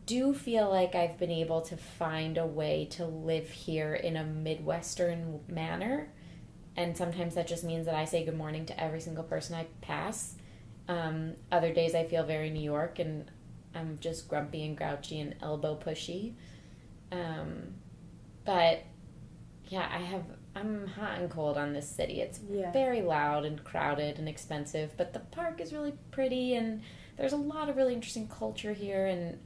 do feel like I've been able to find a way to live here in a Midwestern manner, and sometimes that just means that I say good morning to every single person I pass. Other days I feel very New York and I'm just grumpy and grouchy and elbow pushy. But yeah, I'm hot and cold on this city. It's very loud and crowded and expensive, but the park is really pretty and there's a lot of really interesting culture here, and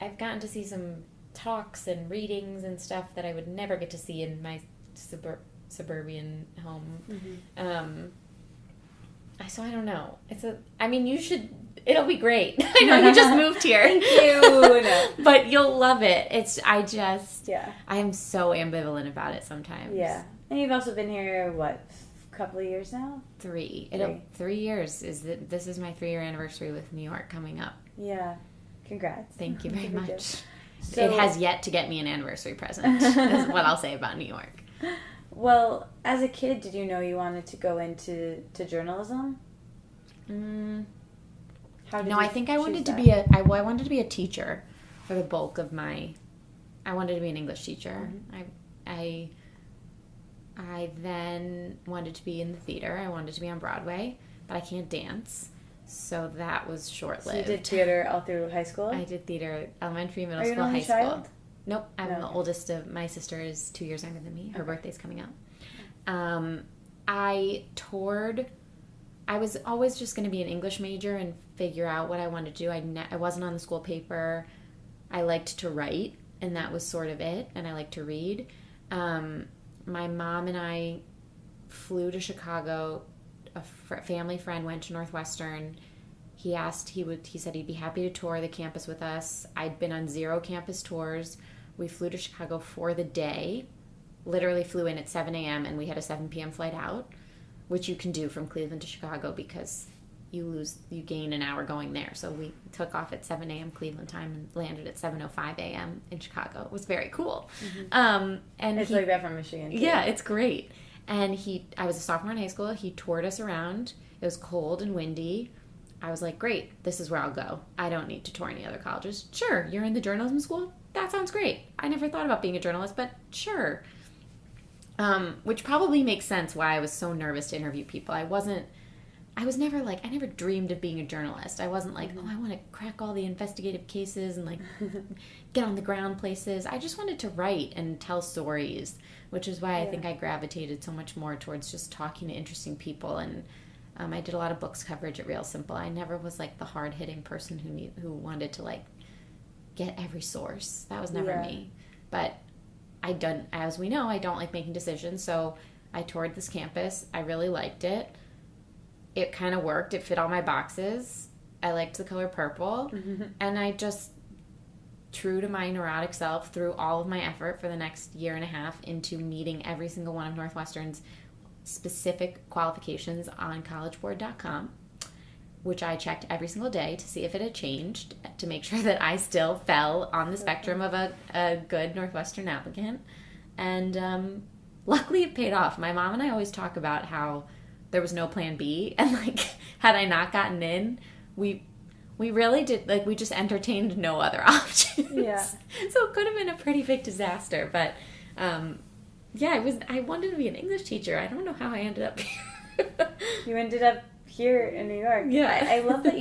I've gotten to see some talks and readings and stuff that I would never get to see in my suburban home. Mm-hmm. So I don't know. It'll be great. I know you just moved here. Thank you. But you'll love it. I am so ambivalent about it sometimes. Yeah. And you've also been here, what, a couple of years now? 3 years. This is my 3-year anniversary with New York coming up. Yeah. Congrats. Thank you very much. it has yet to get me an anniversary present, is what I'll say about New York. Well, as a kid, did you know you wanted to go into journalism? I think I wanted to be I wanted to be a teacher for the bulk of I wanted to be an English teacher. Mm-hmm. I then wanted to be in the theater. I wanted to be on Broadway, but I can't dance. So that was short-lived. So you did theater all through high school? I did theater, elementary, middle school, school, high school. Child? Nope, I'm the oldest of, my sister is 2 years younger than me. Her birthday's coming up. I toured. I was always just going to be an English major and figure out what I wanted to do. I wasn't on the school paper. I liked to write, and that was sort of it, and I liked to read. My mom and I flew to Chicago. A family friend went to Northwestern. He said he'd be happy to tour the campus with us. I'd been on 0 campus tours. We flew to Chicago for the day, literally flew in at 7 a.m. and we had a 7 p.m. flight out, which you can do from Cleveland to Chicago because you gain an hour going there. So we took off at 7 a.m. Cleveland time and landed at 7:05 a.m. in Chicago. It was very cool. Mm-hmm. And it's like that from Michigan too. Yeah, it's great. And I was a sophomore in high school. He toured us around. It was cold and windy. I was like, great, this is where I'll go. I don't need to tour any other colleges. Sure, you're in the journalism school? That sounds great. I never thought about being a journalist, but sure. Which probably makes sense why I was so nervous to interview people. I never dreamed of being a journalist. I wasn't like, I want to crack all the investigative cases and like get on the ground places. I just wanted to write and tell stories, which is why I think I gravitated so much more towards just talking to interesting people. And I did a lot of books coverage at Real Simple. I never was like the hard-hitting person who wanted to like get every source. That was never me. But as we know, I don't like making decisions. So I toured this campus. I really liked it. It kind of worked. It fit all my boxes. I liked the color purple. Mm-hmm. And I just, true to my neurotic self, threw all of my effort for the next year and a half into meeting every single one of Northwestern's specific qualifications on collegeboard.com, which I checked every single day to see if it had changed, to make sure that I still fell on the spectrum of a good Northwestern applicant. And luckily it paid off. My mom and I always talk about how there was no plan B, and like had I not gotten in, we really did, like, we just entertained no other options. Yeah. So it could have been a pretty big disaster, but I wanted to be an English teacher. I don't know how I ended up here. You ended up here in New York. Yeah. I love that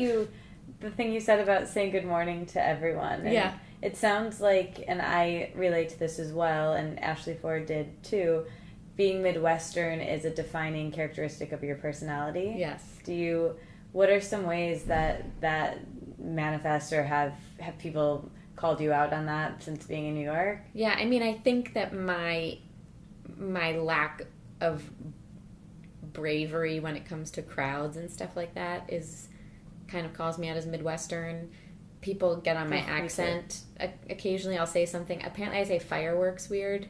the thing you said about saying good morning to everyone. And it sounds like, and I relate to this as well, and Ashley Ford did too, being Midwestern is a defining characteristic of your personality. Yes. What are some ways that manifests, or have people called you out on that since being in New York? Yeah, I mean, I think that my lack of bravery when it comes to crowds and stuff like that is kind of calls me out as Midwestern. People get on my accent. Occasionally I'll say something. Apparently I say fireworks weird.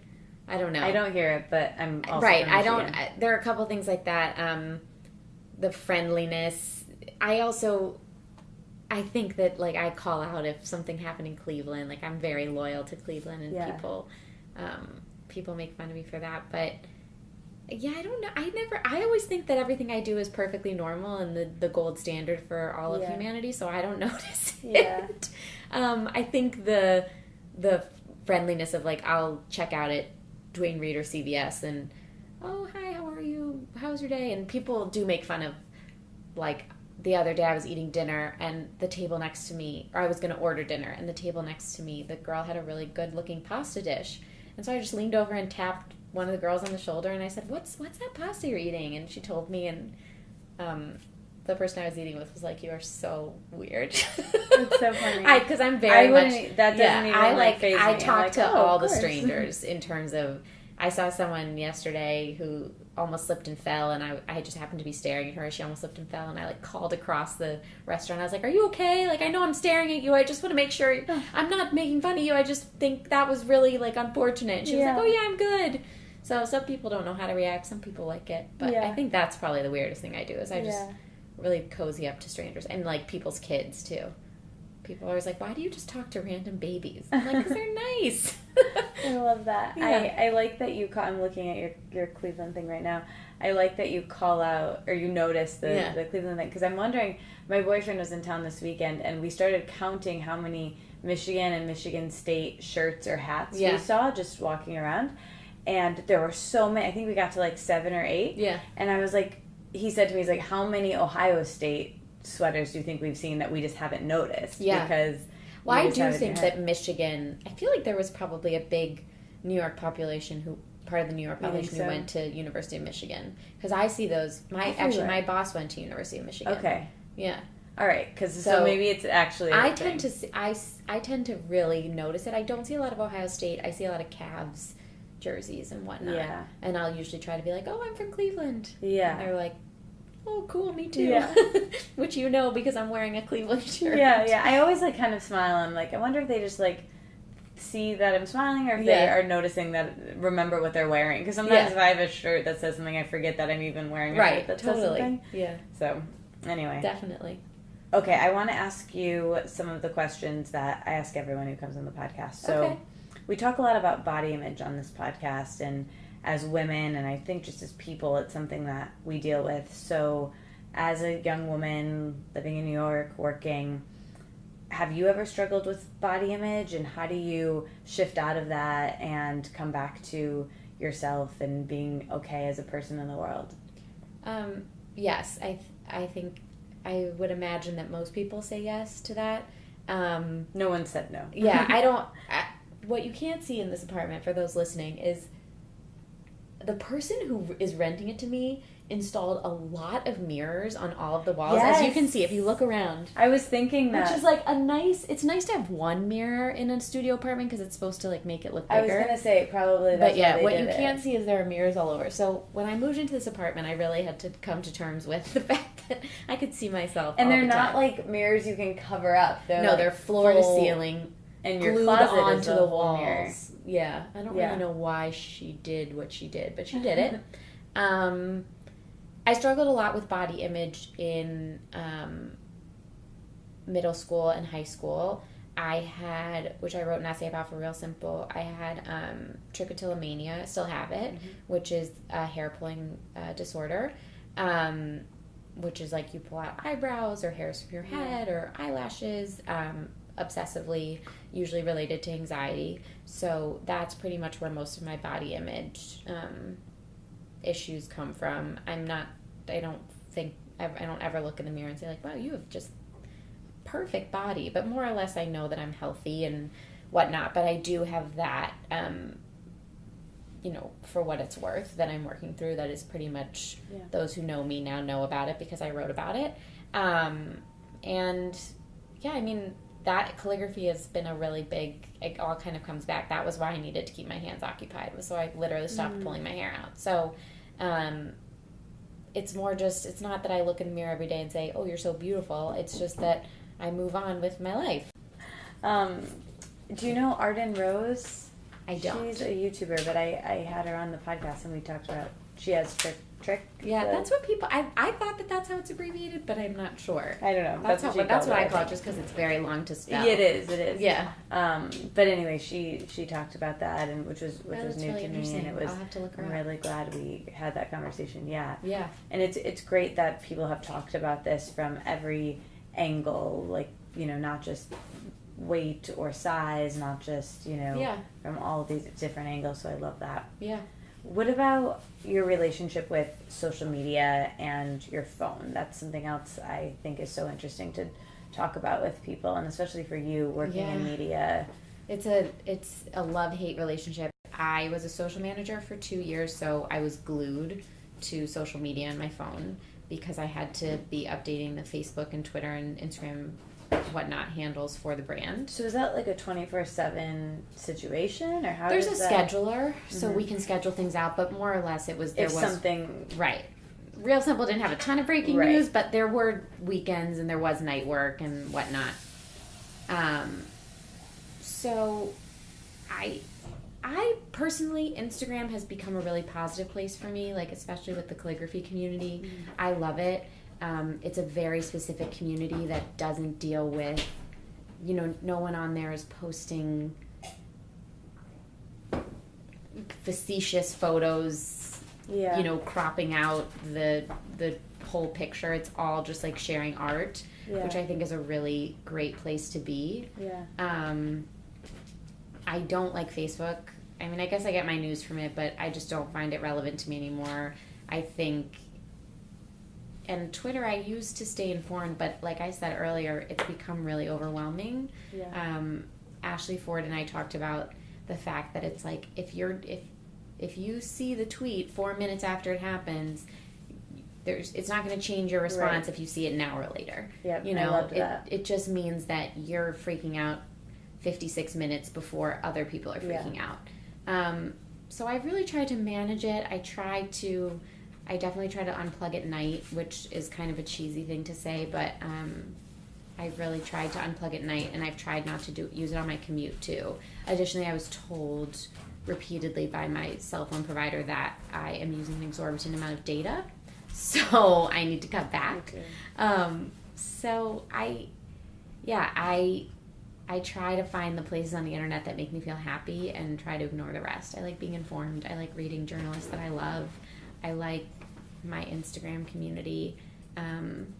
I don't know. I don't hear it, but I'm also right. I don't. There are a couple things like that. The friendliness. I think that like I call out if something happened in Cleveland. Like I'm very loyal to Cleveland, and people make fun of me for that. But yeah, I don't know. I always think that everything I do is perfectly normal and the gold standard for all of humanity. So I don't notice it. I think the friendliness of like I'll check out at Duane Reade or CVS and, oh, hi, how are you? How's your day? And people do make fun of, like, the other day I was eating dinner and the table next to me, or I was going to order dinner, and the table next to me, the girl had a really good-looking pasta dish. And so I just leaned over and tapped one of the girls on the shoulder, and I said, what's that pasta you're eating? And she told me, and the person I was eating with was like, you are so weird. It's so funny. Because I'm very much... That doesn't even faze me. I talk to all the strangers in terms of... I saw someone yesterday who almost slipped and fell, and I just happened to be staring at her. She almost slipped and fell, and I like called across the restaurant. I was like, are you okay? Like, I know I'm staring at you. I just want to make sure I'm not making fun of you. I just think that was really like unfortunate. And she was like, oh yeah, I'm good. So some people don't know how to react. Some people like it. But I think that's probably the weirdest thing I do is I just... really cozy up to strangers and like people's kids too. People are always like, why do you just talk to random babies? I'm like, because they're nice. I love that. Yeah. I like that you I'm looking at your Cleveland thing right now. I like that you call out, or you notice the Cleveland thing, because I'm wondering, my boyfriend was in town this weekend, and we started counting how many Michigan and Michigan State shirts or hats we saw just walking around. And there were so many. I think we got to like 7 or 8. Yeah. And I was like, he said to me, he's like, how many Ohio State sweaters do you think we've seen that we just haven't noticed? Yeah. Because well, I do think that Michigan, I feel like there was probably a big New York population part of the New York population who went to University of Michigan. Because I see those. My boss went to University of Michigan. Okay. Yeah. All right, because so maybe it's actually. I tend to see, I tend to really notice it. I don't see a lot of Ohio State. I see a lot of Cavs jerseys and whatnot. Yeah. And I'll usually try to be like, oh, I'm from Cleveland. Yeah. And they're like, oh, cool, me too. Yeah. Which you know because I'm wearing a Cleveland shirt. Yeah. I always like kind of smile. I'm like, I wonder if they just like see that I'm smiling, or if they are noticing that, remember what they're wearing. Because sometimes if I have a shirt that says something, I forget that I'm even wearing a shirt that says something. Yeah. So, anyway. Definitely. Okay, I want to ask you some of the questions that I ask everyone who comes on the podcast. So, we talk a lot about body image on this podcast, and as women, and I think just as people, it's something that we deal with. So, as a young woman living in New York, working, have you ever struggled with body image, and how do you shift out of that and come back to yourself and being okay as a person in the world? Yes, I think I would imagine that most people say yes to that. No one said no. Yeah, what you can't see in this apartment, for those listening, is the person who is renting it to me installed a lot of mirrors on all of the walls. Yes. As you can see, if you look around. I was thinking that. Which is like it's nice to have one mirror in a studio apartment because it's supposed to like make it look bigger. I was going to say probably that's But what you can't see is there are mirrors all over. So when I moved into this apartment, I really had to come to terms with the fact that I could see myself and all they're the not time. Like mirrors you can cover up. They're floor to ceiling. And your glued closet onto is the walls. Mirror. Yeah, I don't really know why she did what she did, but she did it. I struggled a lot with body image in middle school and high school. I had, which I wrote an essay about for Real Simple, I had trichotillomania, I still have it, which is a hair pulling disorder, which is like you pull out eyebrows or hairs from your head or eyelashes, obsessively, usually related to anxiety. So that's pretty much where most of my body image issues come from. I don't ever look in the mirror and say like, wow, you have just perfect body, but more or less I know that I'm healthy and whatnot, but I do have that, for what it's worth, that I'm working through, that is pretty much those who know me now know about it because I wrote about it. That calligraphy has been a really big, it all kind of comes back. That was why I needed to keep my hands occupied, so I literally stopped pulling my hair out. So it's more just, it's not that I look in the mirror every day and say, oh, you're so beautiful. It's just that I move on with my life. Do you know Arden Rose? I don't. She's a YouTuber, but I had her on the podcast and we talked about, she has Trick. Yeah, that's what people, I thought that's how it's abbreviated, but I'm not sure. I don't know. That's what I call it, just because it's very long to spell. It is. Yeah. But anyway, she talked about that, and which was new really to me, and it was. I'll have to look her I'm up. really glad we had that conversation. Yeah. Yeah. And it's great that people have talked about this from every angle, like not just weight or size, not just from all of these different angles. So I love that. Yeah. What about your relationship with social media and your phone? That's something else I think is so interesting to talk about with people, and especially for you working in media. It's a love-hate relationship. I was a social manager for 2 years, so I was glued to social media on my phone because I had to be updating the Facebook and Twitter and Instagram whatnot handles for the brand. So is that like a 24/7 situation, or how? There's a scheduler, so we can schedule things out, but more or less there was something right. Real Simple didn't have a ton of breaking news, but there were weekends and there was night work and whatnot. So I personally, Instagram has become a really positive place for me, like especially with the calligraphy community. I love it. It's a very specific community that doesn't deal with no one on there is posting facetious photos, cropping out the whole picture. It's all just like sharing art, which I think is a really great place to be. I don't like Facebook. I mean, I guess I get my news from it, but I just don't find it relevant to me anymore. I think, and Twitter I use to stay informed, but like I said earlier, it's become really overwhelming. Ashley Ford and I talked about the fact that it's like, if you see the tweet 4 minutes after it happens, it's not going to change your response if you see it an hour later. I loved that. It just means that you're freaking out 56 minutes before other people are freaking out. So I really tried to manage it. I definitely try to unplug at night, which is kind of a cheesy thing to say, but I really tried to unplug at night, and I've tried not to use it on my commute too. Additionally, I was told repeatedly by my cell phone provider that I am using an exorbitant amount of data, so I need to cut back. So I try to find the places on the internet that make me feel happy and try to ignore the rest. I like being informed. I like reading journalists that I love. I like my Instagram community. And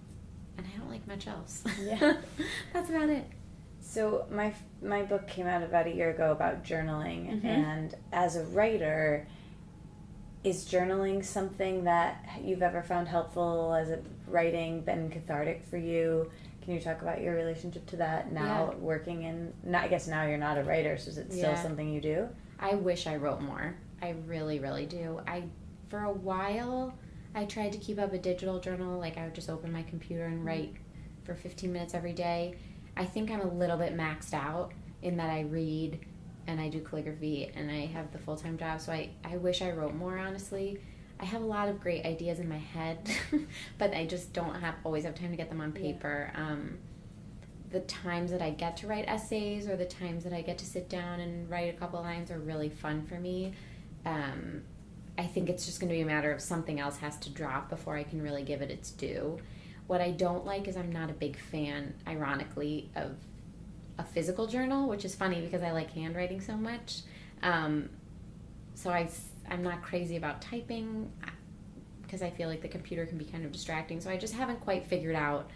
I don't like much else. That's about it. So my book came out about a year ago about journaling, and as a writer, is journaling something that you've ever found helpful as a writing, been cathartic for you? Can you talk about your relationship to that now, working in, I guess now you're not a writer, so is it still something you do? I wish I wrote more. I really, really do. For a while, I tried to keep up a digital journal. Like, I would just open my computer and write for 15 minutes every day. I think I'm a little bit maxed out in that I read and I do calligraphy and I have the full-time job, so I wish I wrote more, honestly. I have a lot of great ideas in my head, but I just don't always have time to get them on paper. The times that I get to write essays or the times that I get to sit down and write a couple lines are really fun for me. I think it's just going to be a matter of something else has to drop before I can really give it its due. What I don't like is I'm not a big fan, ironically, of a physical journal, which is funny because I like handwriting so much. So I'm not crazy about typing because I feel like the computer can be kind of distracting. So I just haven't quite figured out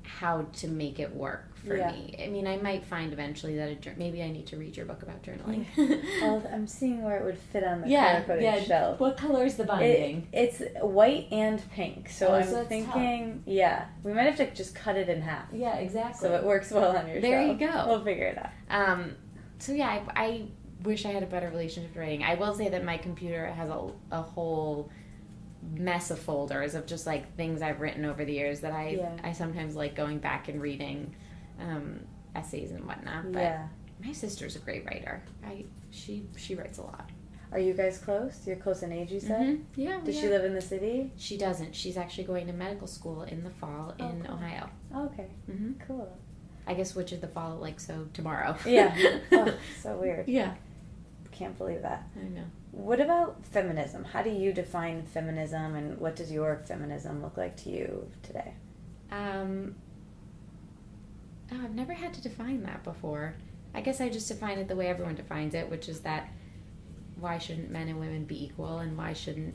how to make it work for me. I mean, I might find eventually that maybe I need to read your book about journaling. Well, I'm seeing where it would fit on the color-coded shelf. What color is the binding? It's white and pink. So I'm thinking, tough. We might have to just cut it in half. Yeah, exactly. So it works well on your shelf. There you go. We'll figure it out. So yeah, I wish I had a better relationship to writing. I will say that my computer has a whole mess of folders of just like things I've written over the years that I sometimes like going back and reading essays and whatnot. But my sister's a great writer. She writes a lot. Are you guys close? You're close in age, you said? Mm-hmm. Yeah. Does she live in the city? She doesn't. She's actually going to medical school in the fall in Ohio. Oh, okay. Mm-hmm. Cool. I guess which is the fall, like, so tomorrow. Yeah. Oh, so weird. Yeah. Can't believe that. I know. What about feminism? How do you define feminism, and what does your feminism look like to you today? I've never had to define that before. I guess I just define it the way everyone defines it, which is that why shouldn't men and women be equal, and why shouldn't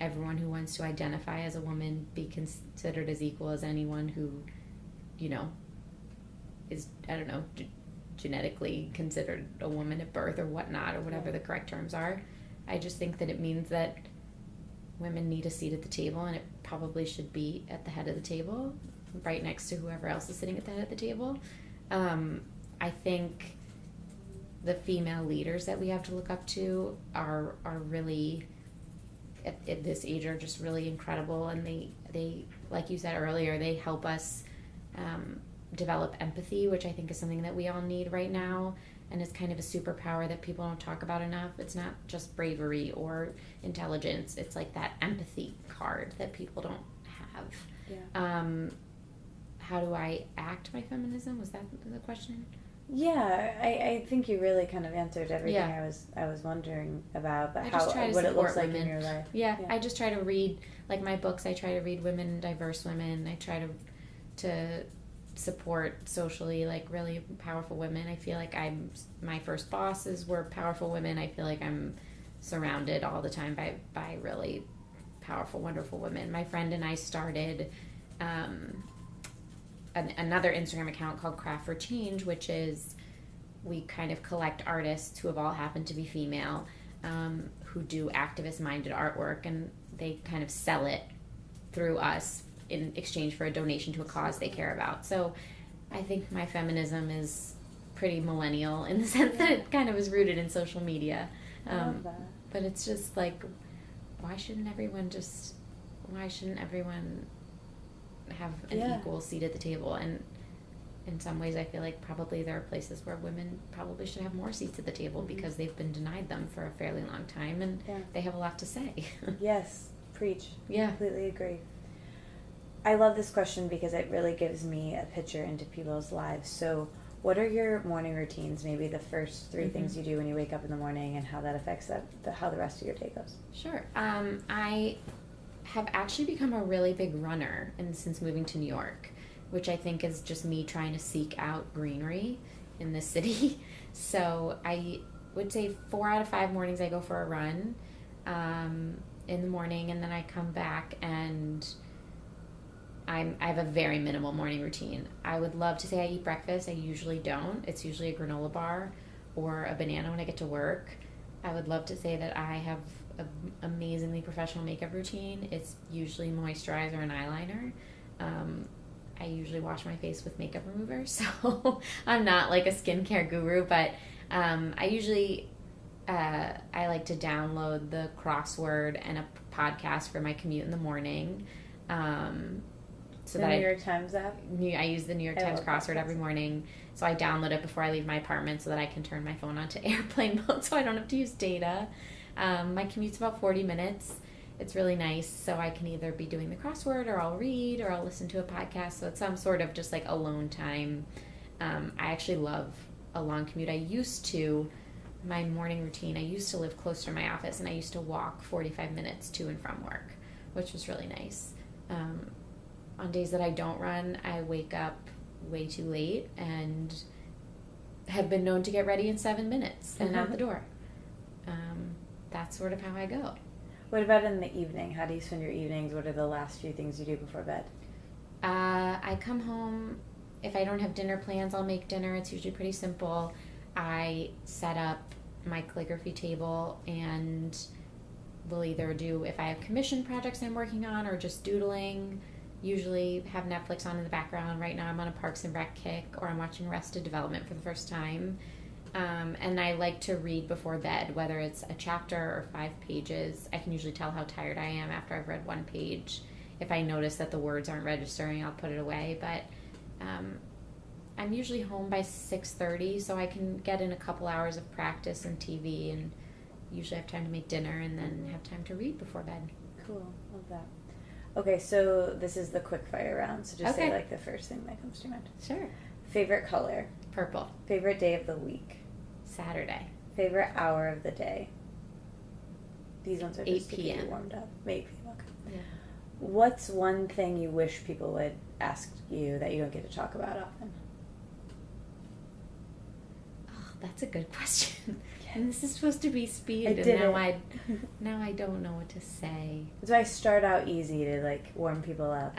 everyone who wants to identify as a woman be considered as equal as anyone who, is, I don't know, genetically considered a woman at birth or whatnot, or whatever the correct terms are. I just think that it means that women need a seat at the table, and it probably should be at the head of the table, right next to whoever else is sitting at the head of the table. I think the female leaders that we have to look up to are really, at this age, are just really incredible, and they like you said earlier, they help us develop empathy, which I think is something that we all need right now, and it's kind of a superpower that people don't talk about enough. It's not just bravery or intelligence, it's like that empathy card that people don't have. How do I act my feminism? Was that the question? Yeah, I think you really kind of answered everything I was wondering about, but what it looks like in your life. Yeah, I just try to read, like my books, I try to read women, diverse women. I try to support socially like really powerful women. I feel like my first bosses were powerful women. I feel like I'm surrounded all the time by really powerful, wonderful women. My friend and I started another Instagram account called Craft for Change, which is we kind of collect artists who have all happened to be female, who do activist-minded artwork, and they kind of sell it through us in exchange for a donation to a cause they care about. So I think my feminism is pretty millennial in the sense that it kind of is rooted in social media. I love that. But it's just like, why shouldn't everyone have an equal seat at the table? And in some ways I feel like probably there are places where women probably should have more seats at the table because they've been denied them for a fairly long time, and they have a lot to say. Yes, preach. Yeah. Completely agree. I love this question because it really gives me a picture into people's lives. So what are your morning routines, maybe the first 3 things you do when you wake up in the morning, and how that affects how the rest of your day goes? Sure. I have actually become a really big runner since moving to New York, which I think is just me trying to seek out greenery in the city. So I would say 4 out of 5 mornings I go for a run in the morning, and then I come back and I have a very minimal morning routine. I would love to say I eat breakfast. I usually don't. It's usually a granola bar or a banana when I get to work. I would love to say that I have an amazingly professional makeup routine. It's usually moisturizer and eyeliner. I usually wash my face with makeup remover, so I'm not like a skincare guru, but I usually I like to download the crossword and a podcast for my commute in the morning. So the New York Times app? I use the New York Times crossword every morning. So I download it before I leave my apartment so that I can turn my phone onto airplane mode so I don't have to use data. My commute's about 40 minutes. It's really nice. So I can either be doing the crossword, or I'll read, or I'll listen to a podcast. So it's some sort of just like alone time. I actually love a long commute. My morning routine, I used to live close to my office, and I used to walk 45 minutes to and from work, which was really nice. On days that I don't run, I wake up way too late and have been known to get ready in 7 minutes and out the door. That's sort of how I go. What about in the evening? How do you spend your evenings? What are the last few things you do before bed? I come home. If I don't have dinner plans, I'll make dinner. It's usually pretty simple. I set up my calligraphy table and will either do, if I have commission projects I'm working on, or just doodling. Usually have Netflix on in the background. Right now I'm on a Parks and Rec kick, or I'm watching Arrested Development for the first time. And I like to read before bed, whether it's a chapter or 5 pages. I can usually tell how tired I am after I've read 1 page. If I notice that the words aren't registering, I'll put it away. But I'm usually home by 6:30, so I can get in a couple hours of practice and TV, and usually have time to make dinner and then have time to read before bed. Cool. Love that. Okay, so this is the quick fire round, so just say like the first thing that comes to mind. Sure. Favorite color? Purple. Favorite day of the week? Saturday. Favorite hour of the day? These ones are just 8 to get you p.m. warmed up. 8 p.m. Okay. Yeah. What's one thing you wish people would ask you that you don't get to talk about often? Oh, that's a good question. And this is supposed to be speed, now I don't know what to say. So I start out easy to like warm people up.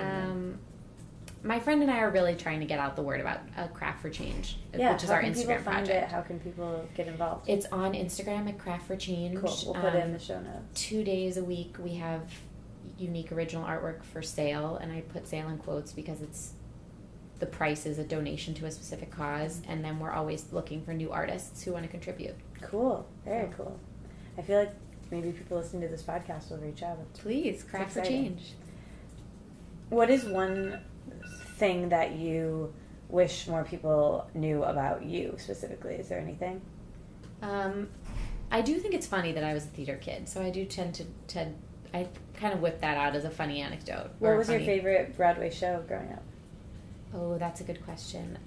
My friend and I are really trying to get out the word about Craft for Change, which is our Instagram project. How can people get involved? It's on Instagram at Craft for Change. Cool. We'll put it in the show notes. 2 days a week we have unique original artwork for sale, and I put sale in quotes because the price is a donation to a specific cause, and then we're always looking for new artists who want to contribute. Cool. Very cool. I feel like maybe people listening to this podcast will reach out. Please, Craft for Change. What is one thing that you wish more people knew about you specifically? Is there anything? I do think it's funny that I was a theater kid, so I do tend to I kind of whip that out as a funny anecdote. What was your favorite Broadway show growing up? Oh, that's a good question.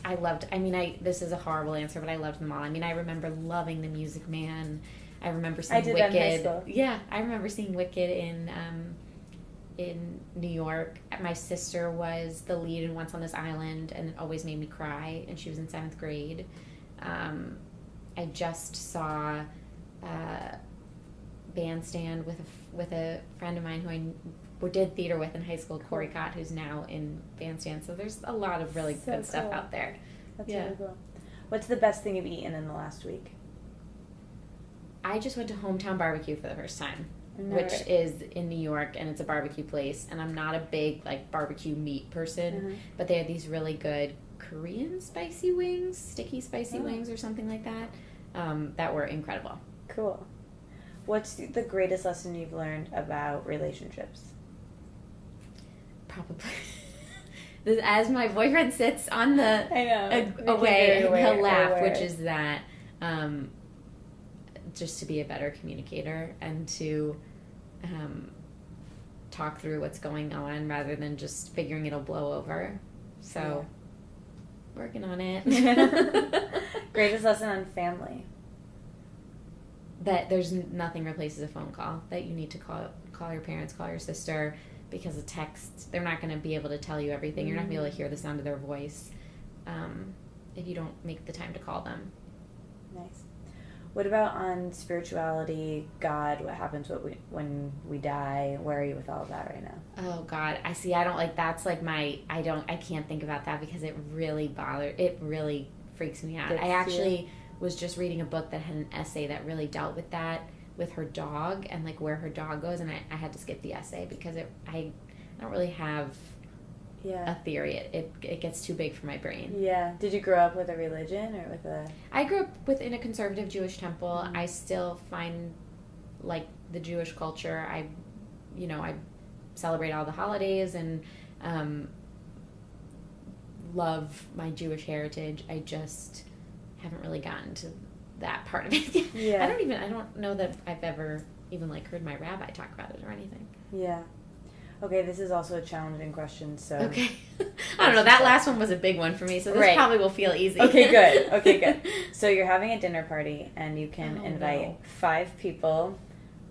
This is a horrible answer, but I loved them all. I mean, I remember loving The Music Man. I remember seeing Wicked. That in high school. Yeah, I remember seeing Wicked in New York. My sister was the lead in Once on This Island, and it always made me cry, and she was in 7th grade. I just saw Bandstand with a friend of mine who I did theater with in high school, Corey Cott, who's now in Bandstand. So there's a lot of really good stuff out there. That's really cool. What's the best thing you've eaten in the last week? I just went to Hometown Barbecue for the first time, which is in New York, and it's a barbecue place. And I'm not a big barbecue meat person, but they had these really good Korean spicy wings, sticky spicy wings or something like that, that were incredible. Cool. What's the greatest lesson you've learned about relationships? Probably. As my boyfriend sits on the away, aware, he'll laugh, aware. which is that just to be a better communicator and to talk through what's going on rather than just figuring it'll blow over. So, working on it. Greatest lesson on family? That there's nothing replaces a phone call. That you need to call your parents, call your sister, because a text, they're not going to be able to tell you everything. You're not going to be able to hear the sound of their voice if you don't make the time to call them. Nice. What about on spirituality, God, what happens when we die? Where are you with all of that right now? Oh, God. I don't like, that's like I can't think about that because it really freaks me out. I actually was just reading a book that had an essay that really dealt with that, with her dog and like where her dog goes, and I had to skip the essay because I don't really have a theory. It gets too big for my brain. Yeah. Did you grow up with a religion or with a... I grew up within a conservative Jewish temple. I still find like the Jewish culture, I celebrate all the holidays and love my Jewish heritage. I just haven't really gotten to that part of it. Yeah. I don't know that I've ever even heard my rabbi talk about it or anything. Yeah. Okay, this is also a challenging question, so... Okay. I don't know, that last one was a big one for me, so this probably will feel easy. Okay, good. So you're having a dinner party, and you can invite 5 people.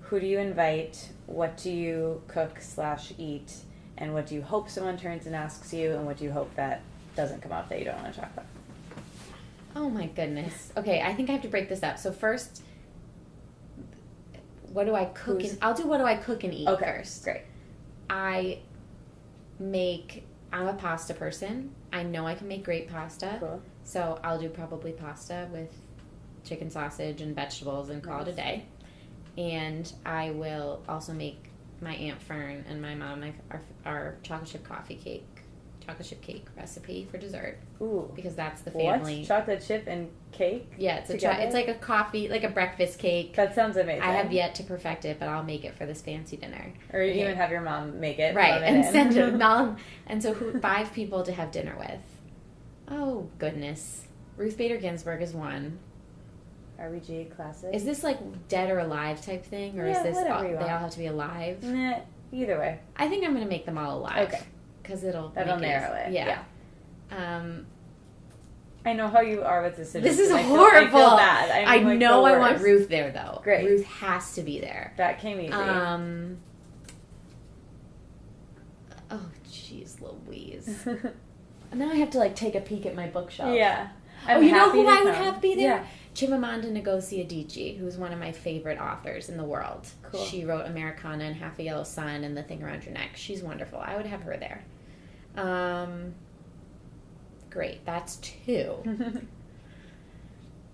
Who do you invite? What do you cook/eat? And what do you hope someone turns and asks you? And what do you hope that doesn't come up that you don't want to talk about? Oh my goodness. Okay, I think I have to break this up. So first, what do I cook? I'll do what do I cook and eat first. Great. I'm a pasta person. I know I can make great pasta. Cool. So I'll do probably pasta with chicken sausage and vegetables and call it a day. And I will also make my Aunt Fern and my mom our chocolate chip cake recipe for dessert. Ooh. Because that's the family. What? Chocolate chip and cake? Yeah, it's like a coffee, like a breakfast cake. That sounds amazing. I have yet to perfect it, but I'll make it for this fancy dinner. Or you even have your mom make it. Right, and send it. And so 5 people to have dinner with. Oh, goodness. Ruth Bader Ginsburg is one. RBG classic. Is this like dead or alive type thing? Or is this they all have to be alive? Nah, either way. I think I'm going to make them all alive. Okay. Because that'll narrow it. Yeah. I know how you are with this. This is horrible. I feel bad. I know I want Ruth there, though. Great. Ruth has to be there. That came easy. Oh, jeez Louise. Now I have to take a peek at my bookshelf. Yeah. You know who I would have be there? Yeah. Chimamanda Ngozi Adichie, who's one of my favorite authors in the world. Cool. She wrote Americana and Half a Yellow Sun and The Thing Around Your Neck. She's wonderful. I would have her there. Great. That's 2.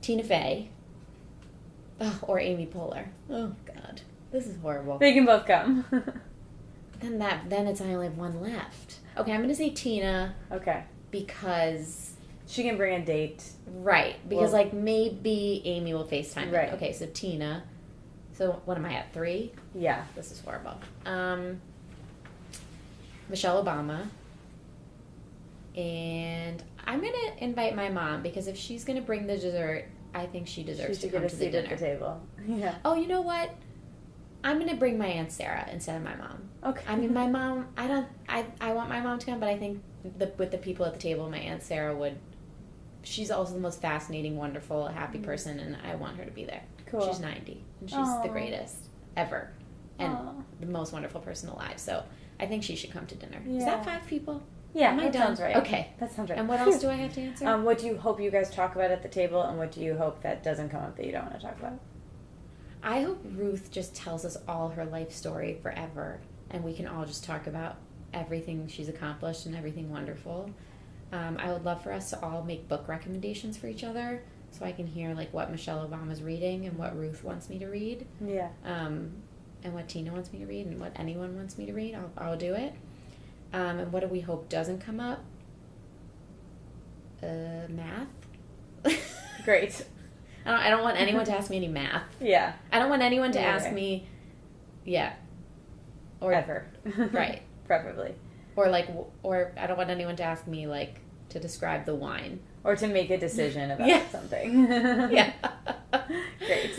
Tina Fey. Oh, or Amy Poehler. Oh, God. This is horrible. They can both come. Then I only have 1 left. Okay, I'm going to say Tina. Okay. Because... she can bring a date. Right. Because, maybe Amy will FaceTime. Right. Okay, so Tina. So, what am I at, 3? Yeah. This is horrible. Michelle Obama. And I'm going to invite my mom, because if she's going to bring the dessert, I think she deserves to come to the dinner. At the table. Yeah. Oh, you know what? I'm going to bring my Aunt Sarah instead of my mom. Okay. I mean, my mom, I want my mom to come, but I think with the people at the table, my Aunt Sarah would... She's also the most fascinating, wonderful, happy person, and I want her to be there. Cool. She's 90, and she's the greatest ever, and the most wonderful person alive. So I think she should come to dinner. Yeah. Is that 5 people? Yeah, Am I that done? sounds right. Okay. That sounds right. And what else do I have to answer? What do you hope you guys talk about at the table, and what do you hope that doesn't come up that you don't want to talk about? I hope Ruth just tells us all her life story forever, and we can all just talk about everything she's accomplished and everything wonderful. I would love for us to all make book recommendations for each other, so I can hear like what Michelle Obama's reading and what Ruth wants me to read. Yeah. And what Tina wants me to read and what anyone wants me to read. I'll do it. And what do we hope doesn't come up? Math. Great. I don't want anyone to ask me any math. Yeah. I don't want anyone to ask Okay. me. Yeah. Or Ever. right. Preferably. Or or I don't want anyone to ask me like to describe the wine. Or to make a decision about Yeah. something. Yeah. Great.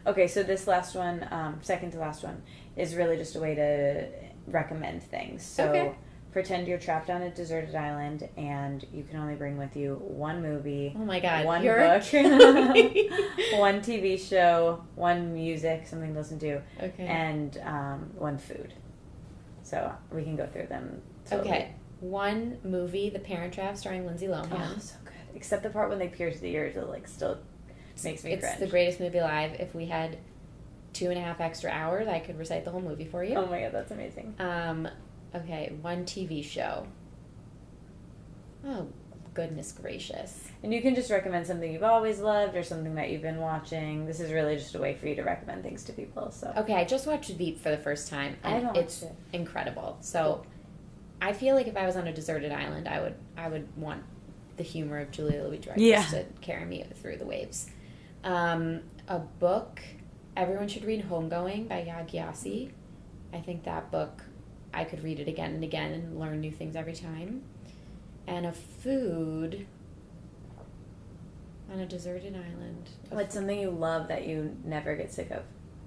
Okay, so this last one, second to last one, is really just a way to recommend things. So Okay. pretend you're trapped on a deserted island and you can only bring with you one movie, Oh my God. one You're book, killing me. one TV show, one music, something to listen to, Okay. and one food. So we can go through them. Slowly. Okay. One movie, The Parent Trap, starring Lindsay Lohan. Oh, so good. Except the part when they pierce the ears, it like still makes me It's cringe. the greatest movie alive. If we had 2.5 extra hours, I could recite the whole movie for you. Oh my God, that's amazing. Okay, one TV show. Oh, goodness gracious. And you can just recommend something you've always loved or something that you've been watching. This is really just a way for you to recommend things to people. So Okay, I just watched Veep for the first time, I and haven't it's watched it. incredible. So, I feel like if I was on a deserted island, I would want the humor of Julia Louis-Dreyfus Yeah. to carry me through the waves. A book, everyone should read Homegoing by Yaa Gyasi. I think that book, I could read it again and again and learn new things every time. And a food on a deserted island. What's something you love that you never get sick of,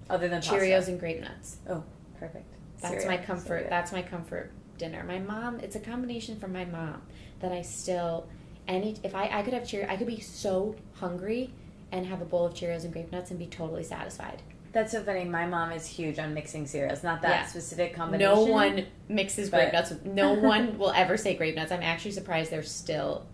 other than Cheerios pasta? and grape nuts. Oh, perfect. That's Cereal. my So comfort. good. That's my comfort dinner. My mom. It's a combination from my mom that I still. If I could have Cheerios, I could be so hungry and have a bowl of Cheerios and grape nuts and be totally satisfied. That's so funny. My mom is huge on mixing cereals. Not that Yeah. specific combination. No one mixes grape But- nuts. No one will ever say grape nuts. I'm actually surprised they're still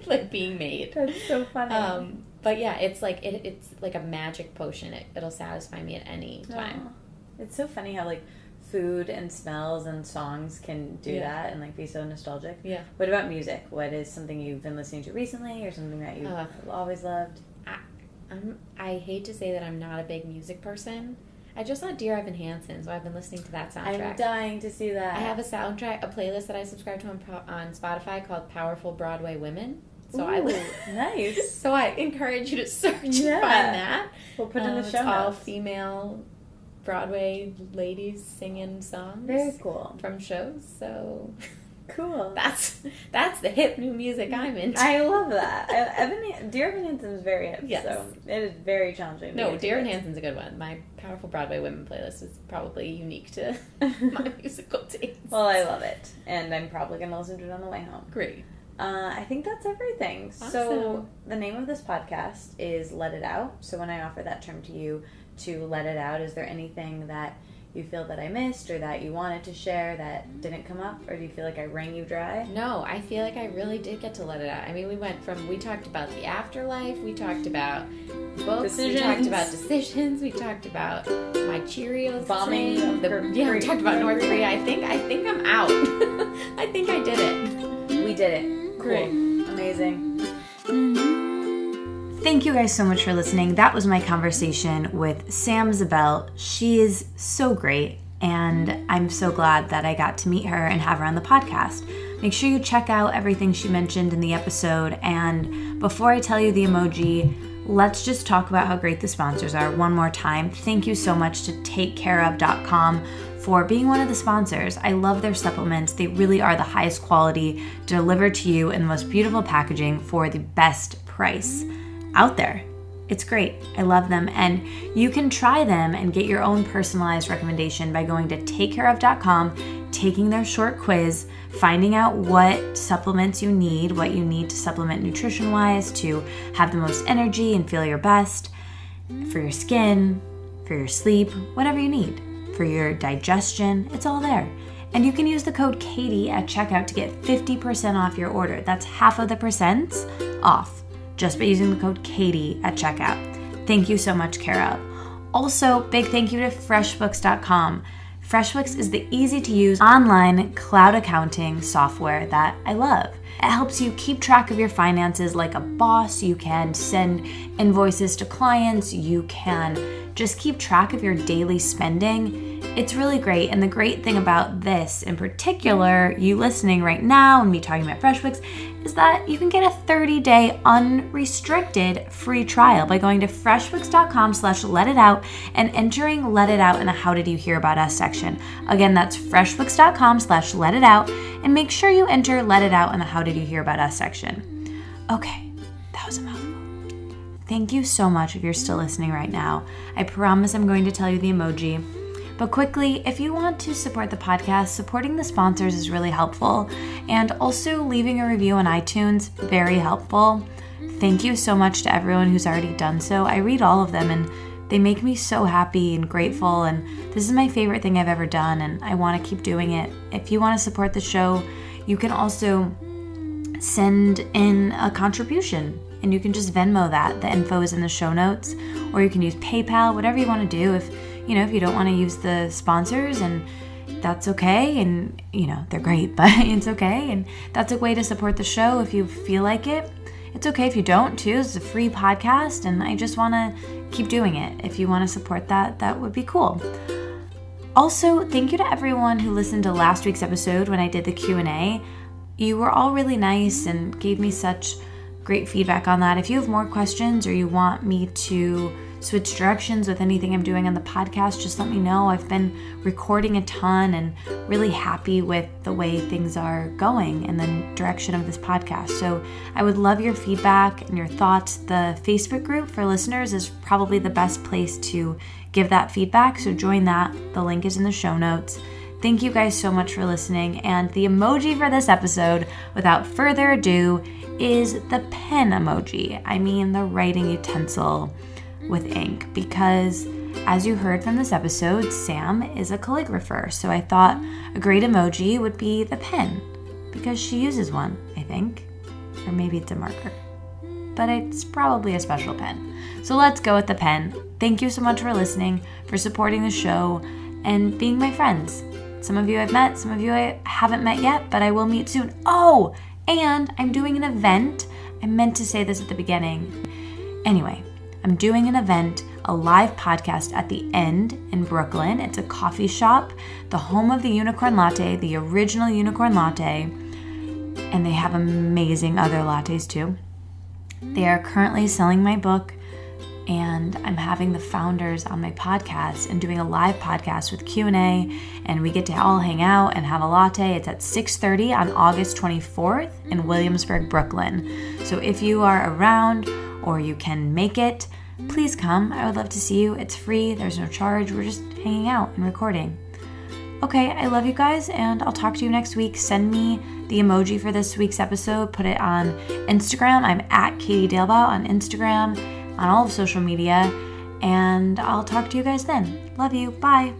like being made. That's so funny. But yeah, it's like it's like a magic potion. It'll satisfy me at any time. Aw. It's so funny how like food and smells and songs can do that and like be so nostalgic. Yeah. What about music? What is something you've been listening to recently or something that you've always loved? I hate to say that I'm not a big music person. I just saw Dear Evan Hansen, so I've been listening to that soundtrack. I'm dying to see that. I have a playlist that I subscribe to on Spotify called Powerful Broadway Women. So nice. So I encourage you to search and Yeah. find that. We'll put in the show It's all notes. female Broadway ladies singing songs. Very cool. From shows. So Cool. that's the hip new music I'm into. I love that. Dear Evan Hansen is very hip, Yes. so it is very challenging. to No, get Dear Evan to it. Hansen's a good one. My Powerful Broadway Women playlist is probably unique to my musical taste. Well, I love it, and I'm probably going to listen to it on the way home. Great. I think that's everything. So Awesome. the name of this podcast is Let It Out. So when I offer that term to you to let it out, is there anything that you feel that I missed or that you wanted to share that didn't come up, or do you feel like I wrung you dry? No, I feel like I really did get to let it out. I mean, we talked about the afterlife, we talked about books, we talked about decisions, we talked about my Cheerios Bombing thing, of we talked about North Korea. I think I'm out. I think I did it. We did it. Cool. Great. Amazing. Thank you guys so much for listening. That was my conversation with Sam Zabell. She is so great, and I'm so glad that I got to meet her and have her on the podcast. Make sure you check out everything she mentioned in the episode, and before I tell you the emoji, let's just talk about how great the sponsors are one more time. Thank you so much to takecareof.com for being one of the sponsors. I love their supplements. They really are the highest quality, delivered to you in the most beautiful packaging for the best price out there. It's great. I love them. And you can try them and get your own personalized recommendation by going to takecareof.com, taking their short quiz, finding out what supplements you need, what you need to supplement nutrition-wise to have the most energy and feel your best for your skin, for your sleep, whatever you need. for your digestion. It's all there. And you can use the code Katie at checkout to get 50% off your order. That's half of the percents off just by using the code Katie at checkout. Thank you so much, Kara. Also, big thank you to FreshBooks.com. FreshBooks is the easy-to-use online cloud accounting software that I love. It helps you keep track of your finances like a boss. You can send invoices to clients. You can just keep track of your daily spending. It's really great. And the great thing about this in particular, you listening right now and me talking about FreshBooks, is that you can get a 30-day unrestricted free trial by going to freshbooks.com/letitout and entering Let It Out in the How Did You Hear About Us section. Again, that's freshbooks.com/letitout, and make sure you enter Let It Out in the How Did You Hear About Us section. Okay, that was a mouthful. Thank you so much if you're still listening right now. I promise I'm going to tell you the emoji. But quickly, if you want to support the podcast, supporting the sponsors is really helpful. And also leaving a review on iTunes, very helpful. Thank you so much to everyone who's already done so. I read all of them and they make me so happy and grateful. And this is my favorite thing I've ever done and I want to keep doing it. If you want to support the show, you can also send in a contribution. And you can just Venmo that. The info is in the show notes. Or you can use PayPal, whatever you want to do. If you don't want to use the sponsors, and that's okay. And, they're great, but it's okay. And that's a way to support the show if you feel like it. It's okay if you don't, too. It's a free podcast, and I just want to keep doing it. If you want to support that, that would be cool. Also, thank you to everyone who listened to last week's episode when I did the Q&A. You were all really nice and gave me such great feedback on that. If you have more questions or you want me to switch directions with anything I'm doing on the podcast, just let me know. I've been recording a ton and really happy with the way things are going and the direction of this podcast. So I would love your feedback and your thoughts. The Facebook group for listeners is probably the best place to give that feedback. So join that. The link is in the show notes. Thank you guys so much for listening. And the emoji for this episode, without further ado, is the pen emoji. I mean the writing utensil with ink, because as you heard from this episode, Sam is a calligrapher. So I thought a great emoji would be the pen, because she uses one, I think. Or maybe it's a marker. But it's probably a special pen. So let's go with the pen. Thank you so much for listening, for supporting the show, and being my friends. Some of you I've met, some of you I haven't met yet, but I will meet soon. Oh, and I'm doing an event. I meant to say this at the beginning. Anyway, I'm doing an event, a live podcast at the End in Brooklyn. It's a coffee shop, the home of the Unicorn Latte, the original Unicorn Latte, and they have amazing other lattes too. They are currently selling my book, and I'm having the founders on my podcast and doing a live podcast with Q&A, and we get to all hang out and have a latte. It's at 6:30 on August 24th in Williamsburg, Brooklyn. So if you are around or you can make it, please come. I would love to see you. It's free. There's no charge. We're just hanging out and recording. Okay, I love you guys, and I'll talk to you next week. Send me the emoji for this week's episode. Put it on Instagram. I'm at Katie Dalebout on Instagram, on all of social media, and I'll talk to you guys then. Love you. Bye.